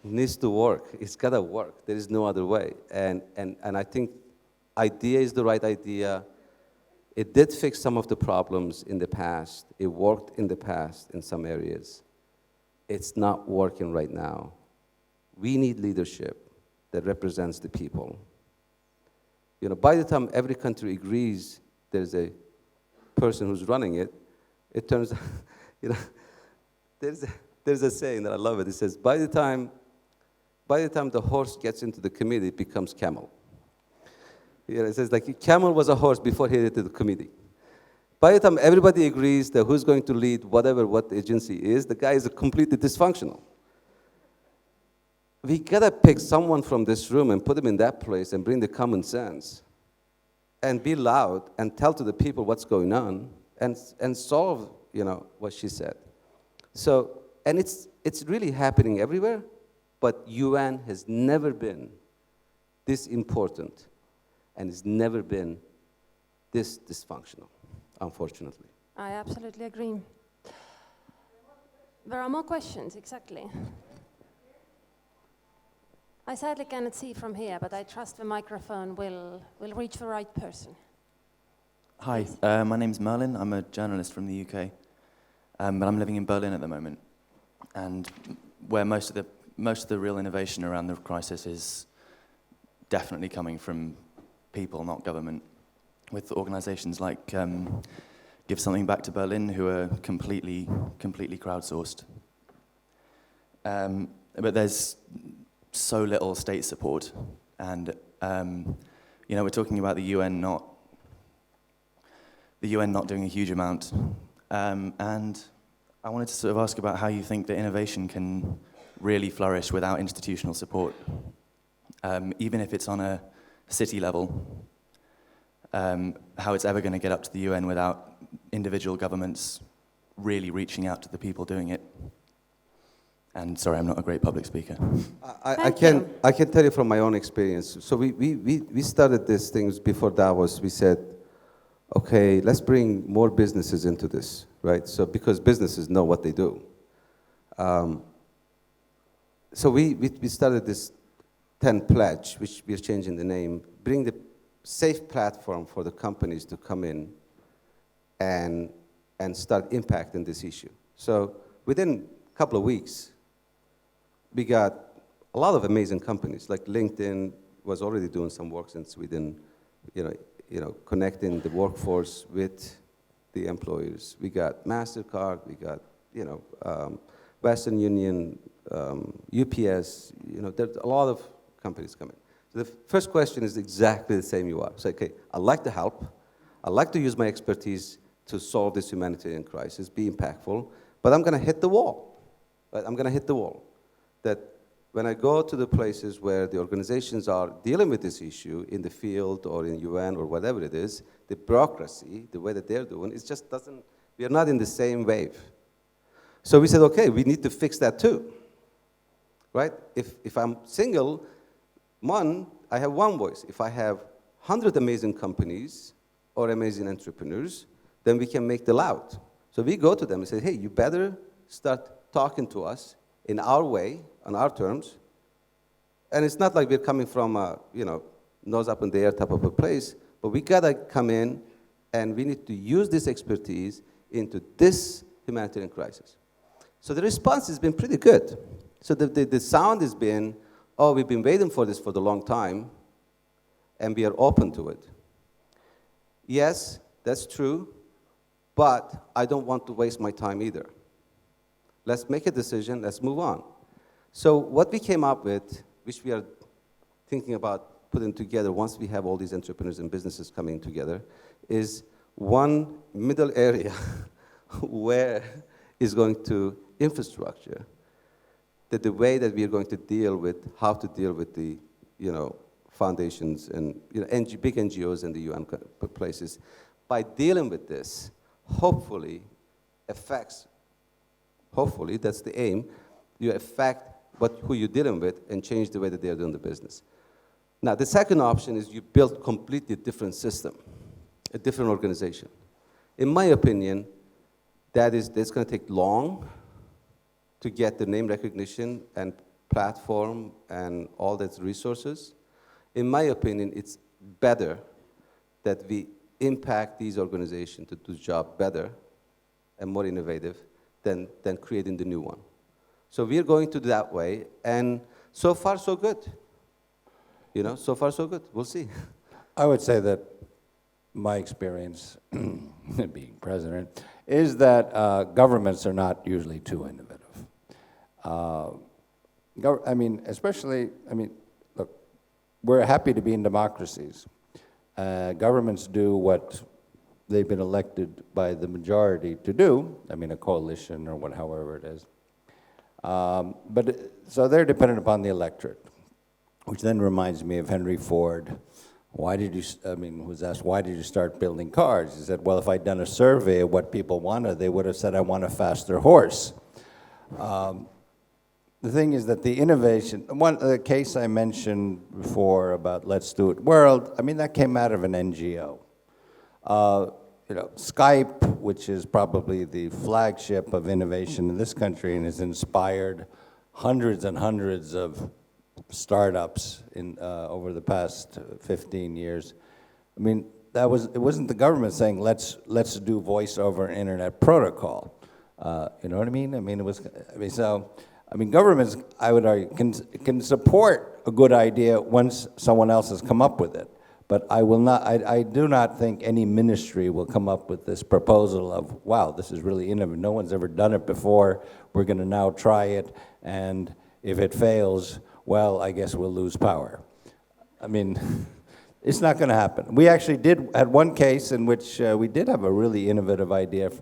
Speaker 3: needs to work. It's got to work. There is no other way. And I think idea is the right idea. It did fix some of the problems in the past. It worked in the past in some areas. It's not working right now. We need leadership that represents the people. By the time every country agrees there's a person who's running it, it turns out, there's a saying that I love it. It says, by the time the horse gets into the committee, it becomes camel. It says like camel was a horse before he hit the committee. By the time everybody agrees that who's going to lead what agency is, the guy is completely dysfunctional. We gotta pick someone from this room and put him in that place and bring the common sense and be loud and tell to the people what's going on and solve, what she said. So, and it's really happening everywhere, but UN has never been this important and it's never been this dysfunctional, unfortunately.
Speaker 2: I absolutely agree. There are more questions, exactly. I sadly cannot see from here, but I trust the microphone will reach the right person.
Speaker 6: Hi, my name's Merlin. I'm a journalist from the UK, but I'm living in Berlin at the moment, and where most of the real innovation around the crisis is definitely coming from people, not government, with organizations like Give Something Back to Berlin, who are completely crowdsourced. But there's so little state support, and we're talking about the UN not doing a huge amount, and I wanted to sort of ask about how you think that innovation can really flourish without institutional support. Even if it's on a city level, how it's ever going to get up to the UN without individual governments really reaching out to the people doing it. And sorry, I'm not a great public speaker.
Speaker 3: I can tell you from my own experience. So we started these things before Davos. We said, okay, let's bring more businesses into this, right? So because businesses know what they do. So we started this 10 pledge, which we are changing the name, bring the safe platform for the companies to come in and start impacting this issue. So within a couple of weeks, we got a lot of amazing companies, like LinkedIn was already doing some work in Sweden, connecting the workforce with the employers. We got MasterCard, we got, Western Union, UPS, there's a lot of companies coming. So the first question is exactly the same you are. So, okay, I'd like to help. I'd like to use my expertise to solve this humanitarian crisis, be impactful, but I'm going to hit the wall. Right? I'm going to hit the wall. That when I go to the places where the organizations are dealing with this issue in the field or in UN or whatever it is, the bureaucracy, the way that they're doing, it just doesn't, we are not in the same wave. So we said, okay, we need to fix that too, right? If I'm single, I have one voice. If I have 100 amazing companies or amazing entrepreneurs, then we can make the loud. So we go to them and say, hey, you better start talking to us in our way, on our terms. And it's not like we're coming from a, nose up in the air type of a place, but we gotta come in and we need to use this expertise into this humanitarian crisis. So the response has been pretty good. So the sound has been, oh, we've been waiting for this for the long time, and we are open to it. Yes, that's true, but I don't want to waste my time either. Let's make a decision, let's move on. So what we came up with, which we are thinking about putting together once we have all these entrepreneurs and businesses coming together, is one middle area where is going to infrastructure, that the way that we are going to deal with, how to deal with the, foundations and big NGOs and the UN places. By dealing with this, hopefully, that's the aim, you affect who you're dealing with and change the way that they're doing the business. Now, the second option is you build completely different system, a different organization. In my opinion, that's going to take long to get the name recognition and platform and all those resources. In my opinion, it's better that we impact these organizations to do the job better and more innovative than creating the new one. So we're going to do that way, and so far so good. So far so good. We'll see.
Speaker 4: I would say that my experience, being president, is that governments are not usually too innovative. Look, we're happy to be in democracies. Governments do what they've been elected by the majority to do, a coalition or however it is. So they're dependent upon the electorate, which then reminds me of Henry Ford. Was asked, why did you start building cars? He said, well, if I'd done a survey of what people wanted, they would have said, I want a faster horse. The thing is that the innovation, the case I mentioned before about Let's Do It World, that came out of an NGO. Skype, which is probably the flagship of innovation in this country and has inspired hundreds and hundreds of startups over the past 15 years. It wasn't the government saying let's do voice over internet protocol. You know what I mean? Governments, I would argue, can support a good idea once someone else has come up with it. But I do not think any ministry will come up with this proposal of, wow, this is really innovative. No one's ever done it before. We're going to now try it, and if it fails, well, I guess we'll lose power. It's not going to happen. We actually had one case in which we did have a really innovative idea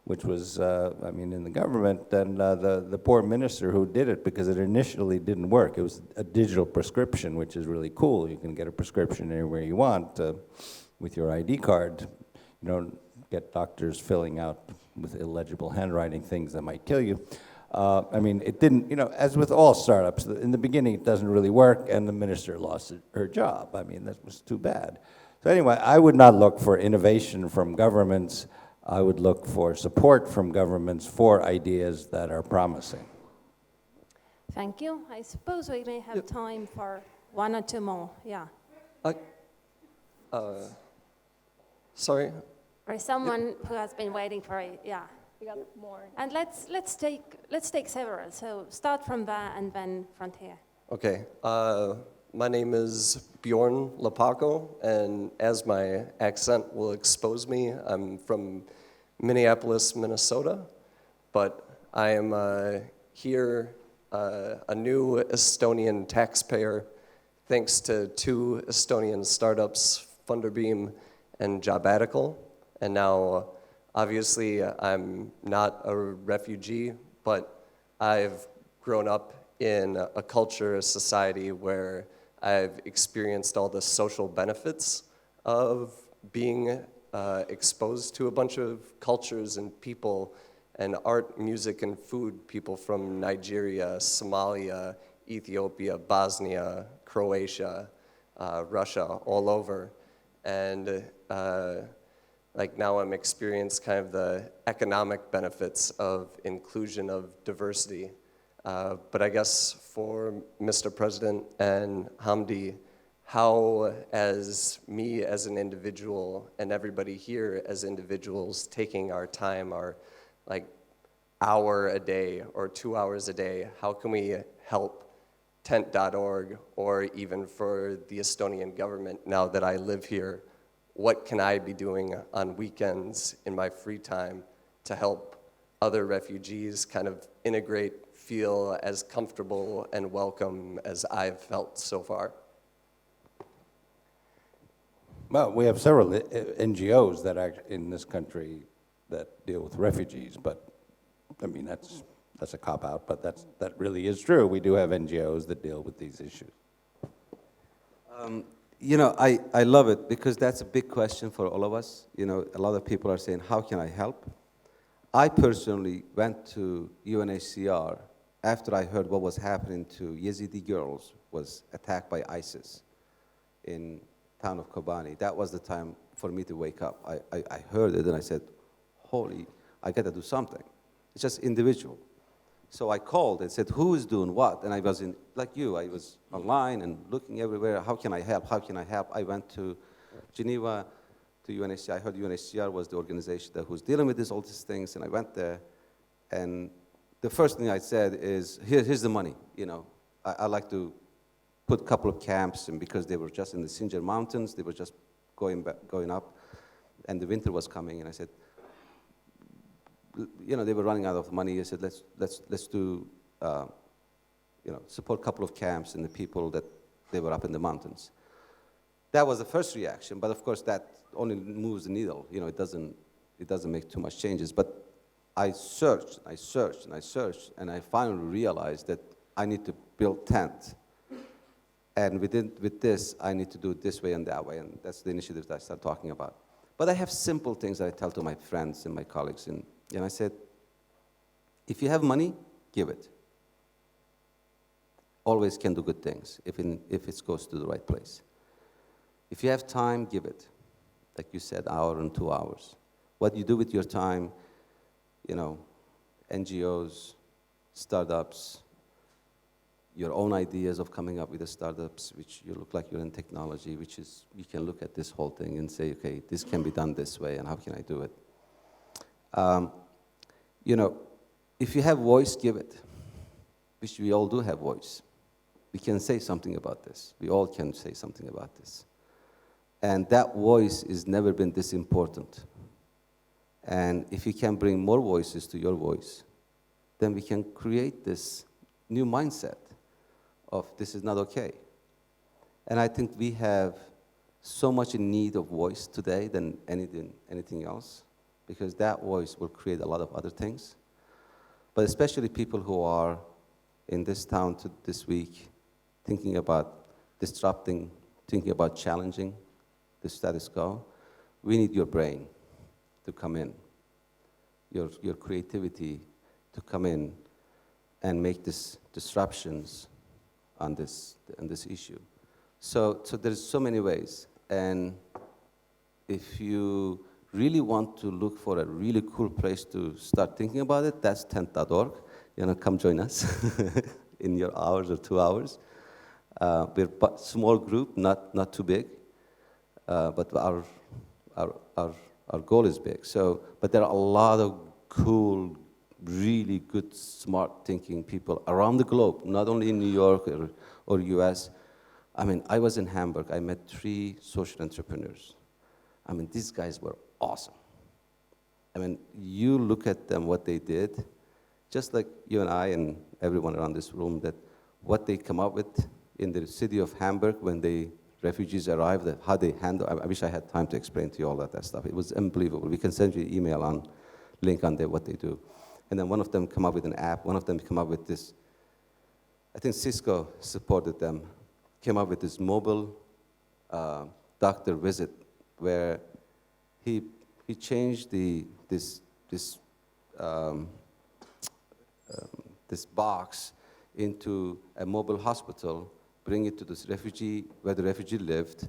Speaker 4: which was, in the government, and the poor minister who did it, because it initially didn't work. It was a digital prescription, which is really cool. You can get a prescription anywhere you want with your ID card. You don't get doctors filling out with illegible handwriting things that might kill you. It didn't, as with all startups, in the beginning it doesn't really work, and the minister lost her job. That was too bad. So anyway, I would not look for innovation from governments. I would look for support from governments for ideas that are promising.
Speaker 2: Thank you. I suppose we may have time for one or two more. Yeah.
Speaker 7: Sorry.
Speaker 2: Or someone who has been waiting for it. Yeah.
Speaker 8: We got more.
Speaker 2: And let's take several. So start from there and then front here.
Speaker 7: Okay. My name is Bjorn Lapako, and as my accent will expose me, I'm from Minneapolis, Minnesota, but I am here, a new Estonian taxpayer, thanks to 2 Estonian startups, Funderbeam and Jobatical. And now, obviously, I'm not a refugee, but I've grown up in a culture, a society where I've experienced all the social benefits of being exposed to a bunch of cultures and people and art, music, and food, people from Nigeria, Somalia, Ethiopia, Bosnia, Croatia, Russia, all over. And now I'm experiencing kind of the economic benefits of inclusion, of diversity. But I guess for Mr. President and Hamdi, how, as me as an individual and everybody here as individuals, taking our time, our hour a day or 2 hours a day, how can we help tent.org, or even for the Estonian government now that I live here? What can I be doing on weekends in my free time to help other refugees kind of integrate, feel as comfortable and welcome as I've felt so far?
Speaker 4: Well, we have several NGOs that are in this country that deal with refugees, but that's a cop-out, but that really is true. We do have NGOs that deal with these issues.
Speaker 3: I love it because that's a big question for all of us. A lot of people are saying, how can I help? I personally went to UNHCR after I heard what was happening to Yazidi girls was attacked by ISIS in town of Kobani. That was the time for me to wake up. I heard it and I said, holy, I got to do something. It's just individual. So I called and said, who is doing what? And I was like you, I was online and looking everywhere. How can I help? How can I help? I went to Geneva, to UNHCR. I heard UNHCR was the organization that was dealing with all these things, and I went there. And the first thing I said is, here's the money. I like to put a couple of camps, and because they were just in the Sinjar Mountains, they were just going up, and the winter was coming, and I said, they were running out of money. I said, let's do, support a couple of camps and the people that they were up in the mountains. That was the first reaction, but of course that only moves the needle. It doesn't make too much changes. But I searched, and I finally realized that I need to build tent. And with this, I need to do it this way and that way, and that's the initiative that I started talking about. But I have simple things that I tell to my friends and my colleagues, and I said, if you have money, give it. Always can do good things if it goes to the right place. If you have time, give it. Like you said, hour and 2 hours. What you do with your time, NGOs, startups, your own ideas of coming up with the startups, which you look like you're in technology, which is, you can look at this whole thing and say, okay, this can be done this way, and how can I do it? If you have voice, give it, which we all do have voice. We can say something about this. We all can say something about this. And that voice has never been this important. And if you can bring more voices to your voice, then we can create this new mindset of this is not okay. And I think we have so much in need of voice today than anything else, because that voice will create a lot of other things. But especially people who are in this town this week, thinking about disrupting, thinking about challenging the status quo, we need your brain to come in, your creativity to come in and make these disruptions on this issue. So there's so many ways, and if you really want to look for a really cool place to start thinking about it, that's tent.org. Come join us in your hours or 2 hours. We're a small group, not too big, but our goal is big. But there are a lot of cool, really good, smart thinking people around the globe, not only in New York or US. I mean, I was in Hamburg. I met 3 social entrepreneurs. I mean, these guys were awesome. I mean, you look at them, what they did, just like you and I and everyone around this room, that what they come up with in the city of Hamburg when the refugees arrived, how they handle. I wish I had time to explain to you all that stuff. It was unbelievable. We can send you an email on link on what they do. And then one of them come up with an app. One of them come up with this. I think Cisco supported them. Came up with this mobile doctor visit where he changed this box into a mobile hospital, bring it to this refugee, where the refugee lived,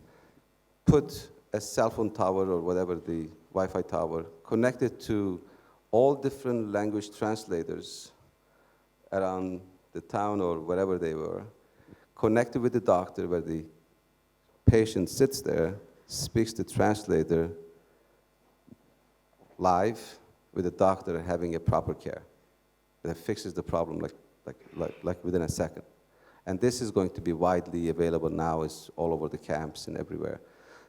Speaker 3: put a cell phone tower or whatever, the Wi-Fi tower, connected to all different language translators around the town or wherever they were, connected with the doctor where the patient sits there, speaks to the translator live with the doctor having a proper care. That fixes the problem like within a second. And this is going to be widely available now. It's all over the camps and everywhere.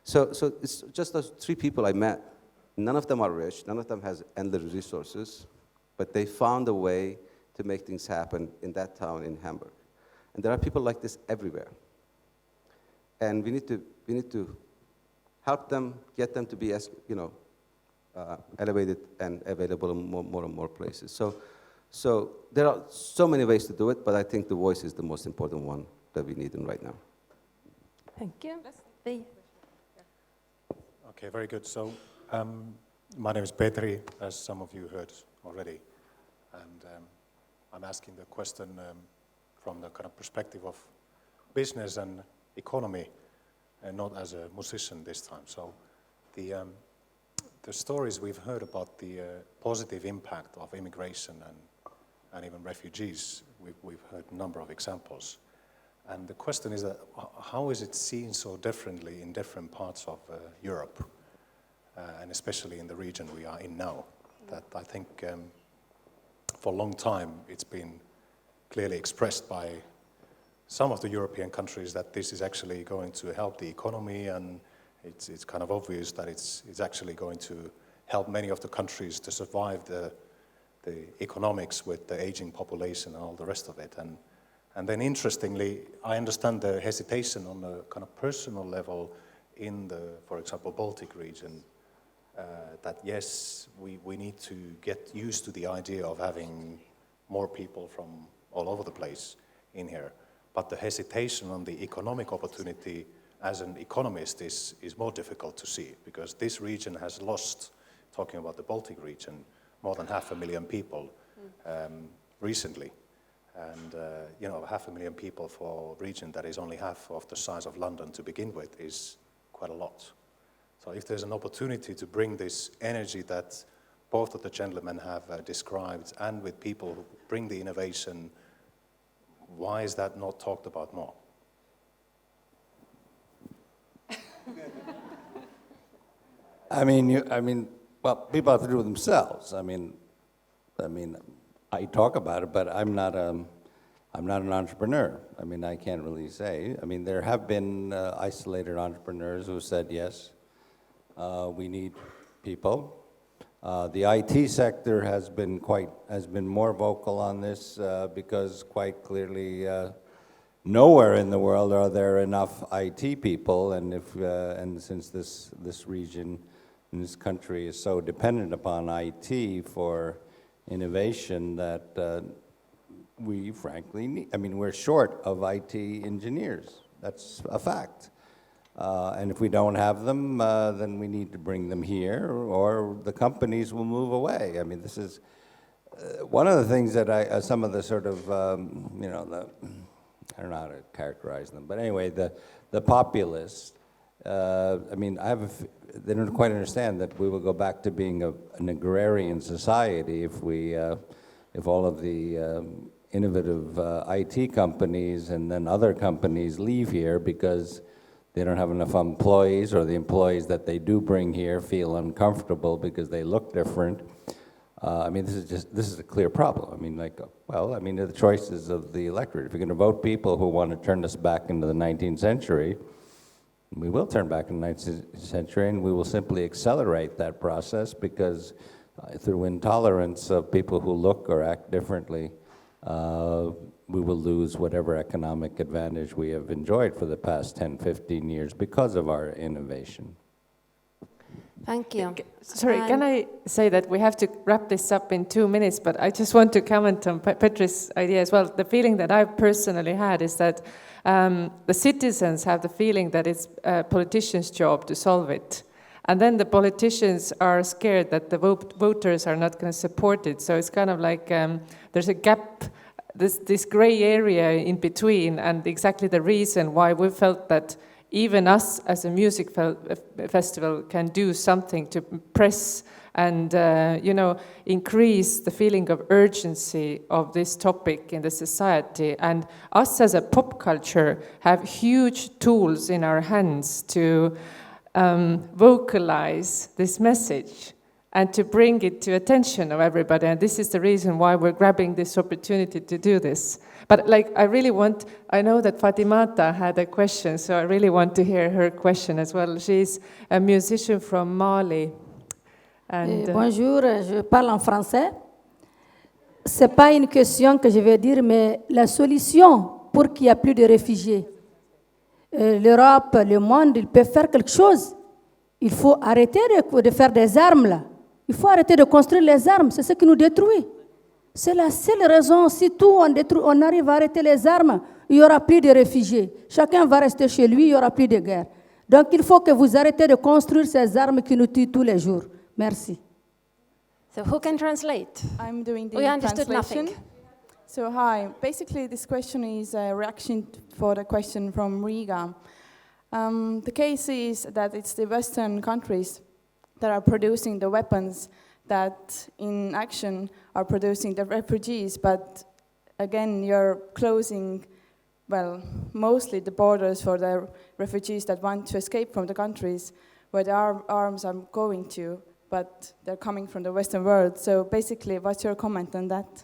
Speaker 3: So it's just those 3 people I met. None of them are rich. None of them has endless resources. But they found a way to make things happen in that town in Hamburg. And there are people like this everywhere. And we need to help them, get them to be as elevated and available in more and more places. So there are so many ways to do it, but I think the voice is the most important one that we need right now.
Speaker 2: Thank you. Vei.
Speaker 8: Okay, very good. So my name is Kadri, as some of you heard already. And I'm asking the question from the kind of perspective of business and economy, and not as a musician this time. So the stories we've heard about the positive impact of immigration and even refugees, we've heard a number of examples. And the question is that how is it seen so differently in different parts of Europe, and especially in the region we are in now? That I think for a long time it's been clearly expressed by some of the European countries that this is actually going to help the economy, and it's kind of obvious that it's actually going to help many of the countries to survive the economics with the aging population and all the rest of it. And then interestingly, I understand the hesitation on a kind of personal level in the, for example, Baltic region, that yes, we need to get used to the idea of having more people from all over the place in here. But the hesitation on the economic opportunity as an economist is more difficult to see, because this region has lost, talking about the Baltic region, more than 500,000 people recently. And 500,000 people for a region that is only half of the size of London to begin with is quite a lot. So if there's an opportunity to bring this energy that both of the gentlemen have described, and with people who bring the innovation, why is that not talked about more?
Speaker 4: Well, people have to do it themselves. I talk about it, but I'm not an entrepreneur. I can't really say. There have been isolated entrepreneurs who said, yes, we need people. The IT sector has been more vocal on this because quite clearly nowhere in the world are there enough IT people, and since this region in this country is so dependent upon IT for innovation that we frankly need, I mean, we're short of IT engineers. That's a fact. And if we don't have them, then we need to bring them here, or the companies will move away. I mean, this is one of the things that some of the sort of, you know, I don't know how to characterize them, but anyway, the populists, I mean, they don't quite understand that we will go back to being an agrarian society if all of the innovative IT companies and then other companies leave here because they don't have enough employees, or the employees that they do bring here feel uncomfortable because they look different. I mean, this is a clear problem. I mean, like, well, I mean, the choices of the electorate. If you're going to vote people who want to turn us back into the 19th century, we will turn back in the 19th century, and we will simply accelerate that process because through intolerance of people who look or act differently, we will lose whatever economic advantage we have enjoyed for the past 10, 15 years because of our innovation.
Speaker 2: Thank you.
Speaker 1: Sorry, can I say that we have to wrap this up in 2 minutes, but I just want to comment on Petri's idea as well. The feeling that I've personally had is that the citizens have the feeling that it's a politician's job to solve it. And then the politicians are scared that the voters are not going to support it. So it's kind of like there's a gap, this gray area in between, and exactly the reason why we felt that even us as a music festival can do something to press and you know, increase the feeling of urgency of this topic in the society. And us as a pop culture have huge tools in our hands to vocalize this message and to bring it to attention of everybody. And this is the reason why we're grabbing this opportunity to do this. But like, I know that Fatimata had a question, so I really want to hear her question as well. She's a musician from Mali. And,
Speaker 9: bonjour, je parle en français. C'est pas une question que je vais dire, mais la solution pour qu'il n'y ait plus de réfugiés. L'Europe, le monde, ils peuvent faire quelque chose. Il faut arrêter de faire des armes là. Il faut arrêter de construire les armes, c'est ce qui nous détruit. C'est la seule raison. Si on arrive à arrêter les armes, il n'y aura plus de réfugiés. Chacun va rester chez lui, il n'y aura plus de guerre. Donc il faut que vous arrêtez de construire ces armes qui nous tuent tous les jours. Merci.
Speaker 2: So who can translate?
Speaker 10: I'm doing the
Speaker 2: We understood
Speaker 10: translation.
Speaker 2: nothing.
Speaker 10: So hi, basically this question is a reaction for the question from Riga. The case is that it's the Western countries that are producing the weapons that in action are producing the refugees, but again you're closing, well, mostly the borders for the refugees that want to escape from the countries where the arms are going to, but they're coming from the Western world. So basically, what's your comment on that?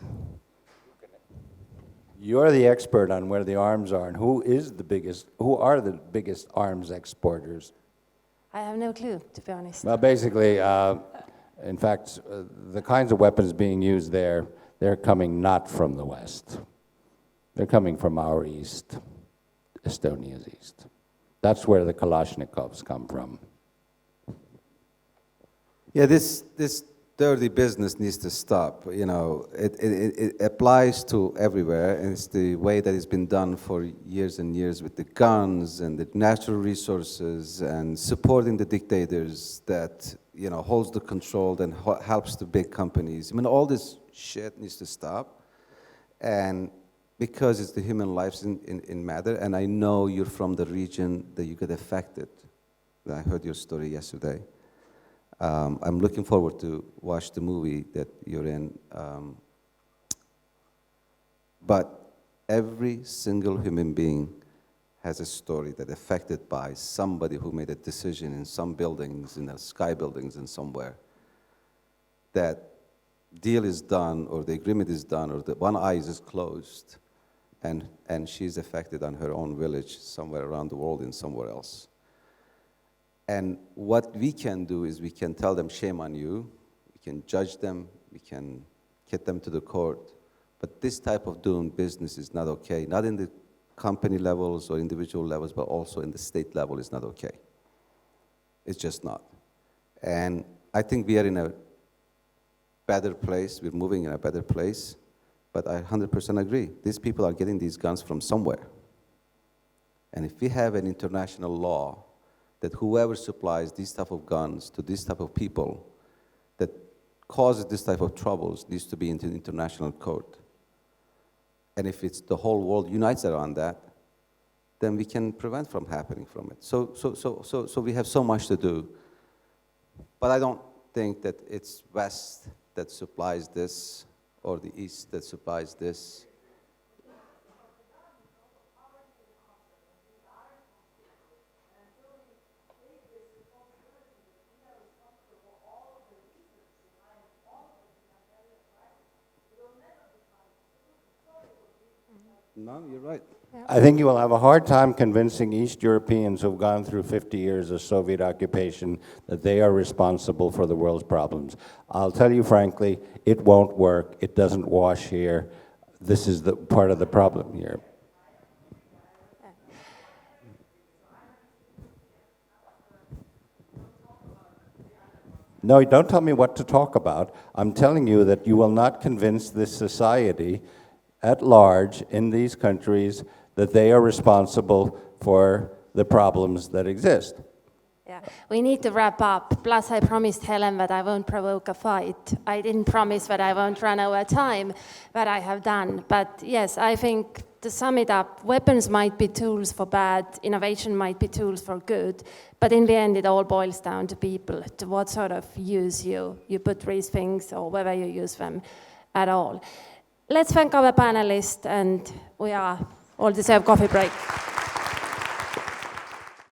Speaker 4: You're the expert on where the arms are, and who are the biggest arms exporters?
Speaker 2: I have no clue, to be honest.
Speaker 4: Well, basically, in fact, the kinds of weapons being used there, they're coming not from the West. They're coming from our east, Estonia's east. That's where the Kalashnikovs come from.
Speaker 3: Yeah, this dirty business needs to stop. You know, it applies to everywhere, and it's the way that it's been done for years and years with the guns and the natural resources and supporting the dictators that, you know, holds the control and helps the big companies. I mean, all this shit needs to stop, and because it's the human lives in matter, and I know you're from the region that you get affected. I heard your story yesterday. I'm looking forward to watch the movie that you're in. But every single human being has a story that affected by somebody who made a decision in some buildings, in the sky buildings and somewhere, that deal is done or the agreement is done or the one eye is closed and she's affected on her own village somewhere around the world and somewhere else. And what we can do is we can tell them, shame on you, we can judge them, we can get them to the court, but this type of doing business is not okay, not in the company levels or individual levels, but also in the state level is not okay. It's just not. And I think we are in a better place, we're moving in a better place, but I 100% agree. These people are getting these guns from somewhere. And if we have an international law that whoever supplies these type of guns to these type of people that causes this type of troubles needs to be into international court. And if it's the whole world unites around that, then we can prevent from happening from it. So we have so much to do. But I don't think that it's West that supplies this or the East that supplies this. No, you're right.
Speaker 4: I think you will have a hard time convincing East Europeans who've gone through 50 years of Soviet occupation that they are responsible for the world's problems. I'll tell you frankly, it won't work. It doesn't wash here. This is the part of the problem here. No, don't tell me what to talk about. I'm telling you that you will not convince this society at large in these countries that they are responsible for the problems that exist.
Speaker 2: Yeah, we need to wrap up. Plus, I promised Helen that I won't provoke a fight. I didn't promise that I won't run over time, but I have done. But yes, I think to sum it up, weapons might be tools for bad, innovation might be tools for good, but in the end, it all boils down to people, to what sort of use you put these things or whether you use them at all. Let's thank our panelists, and we are all deserve coffee break.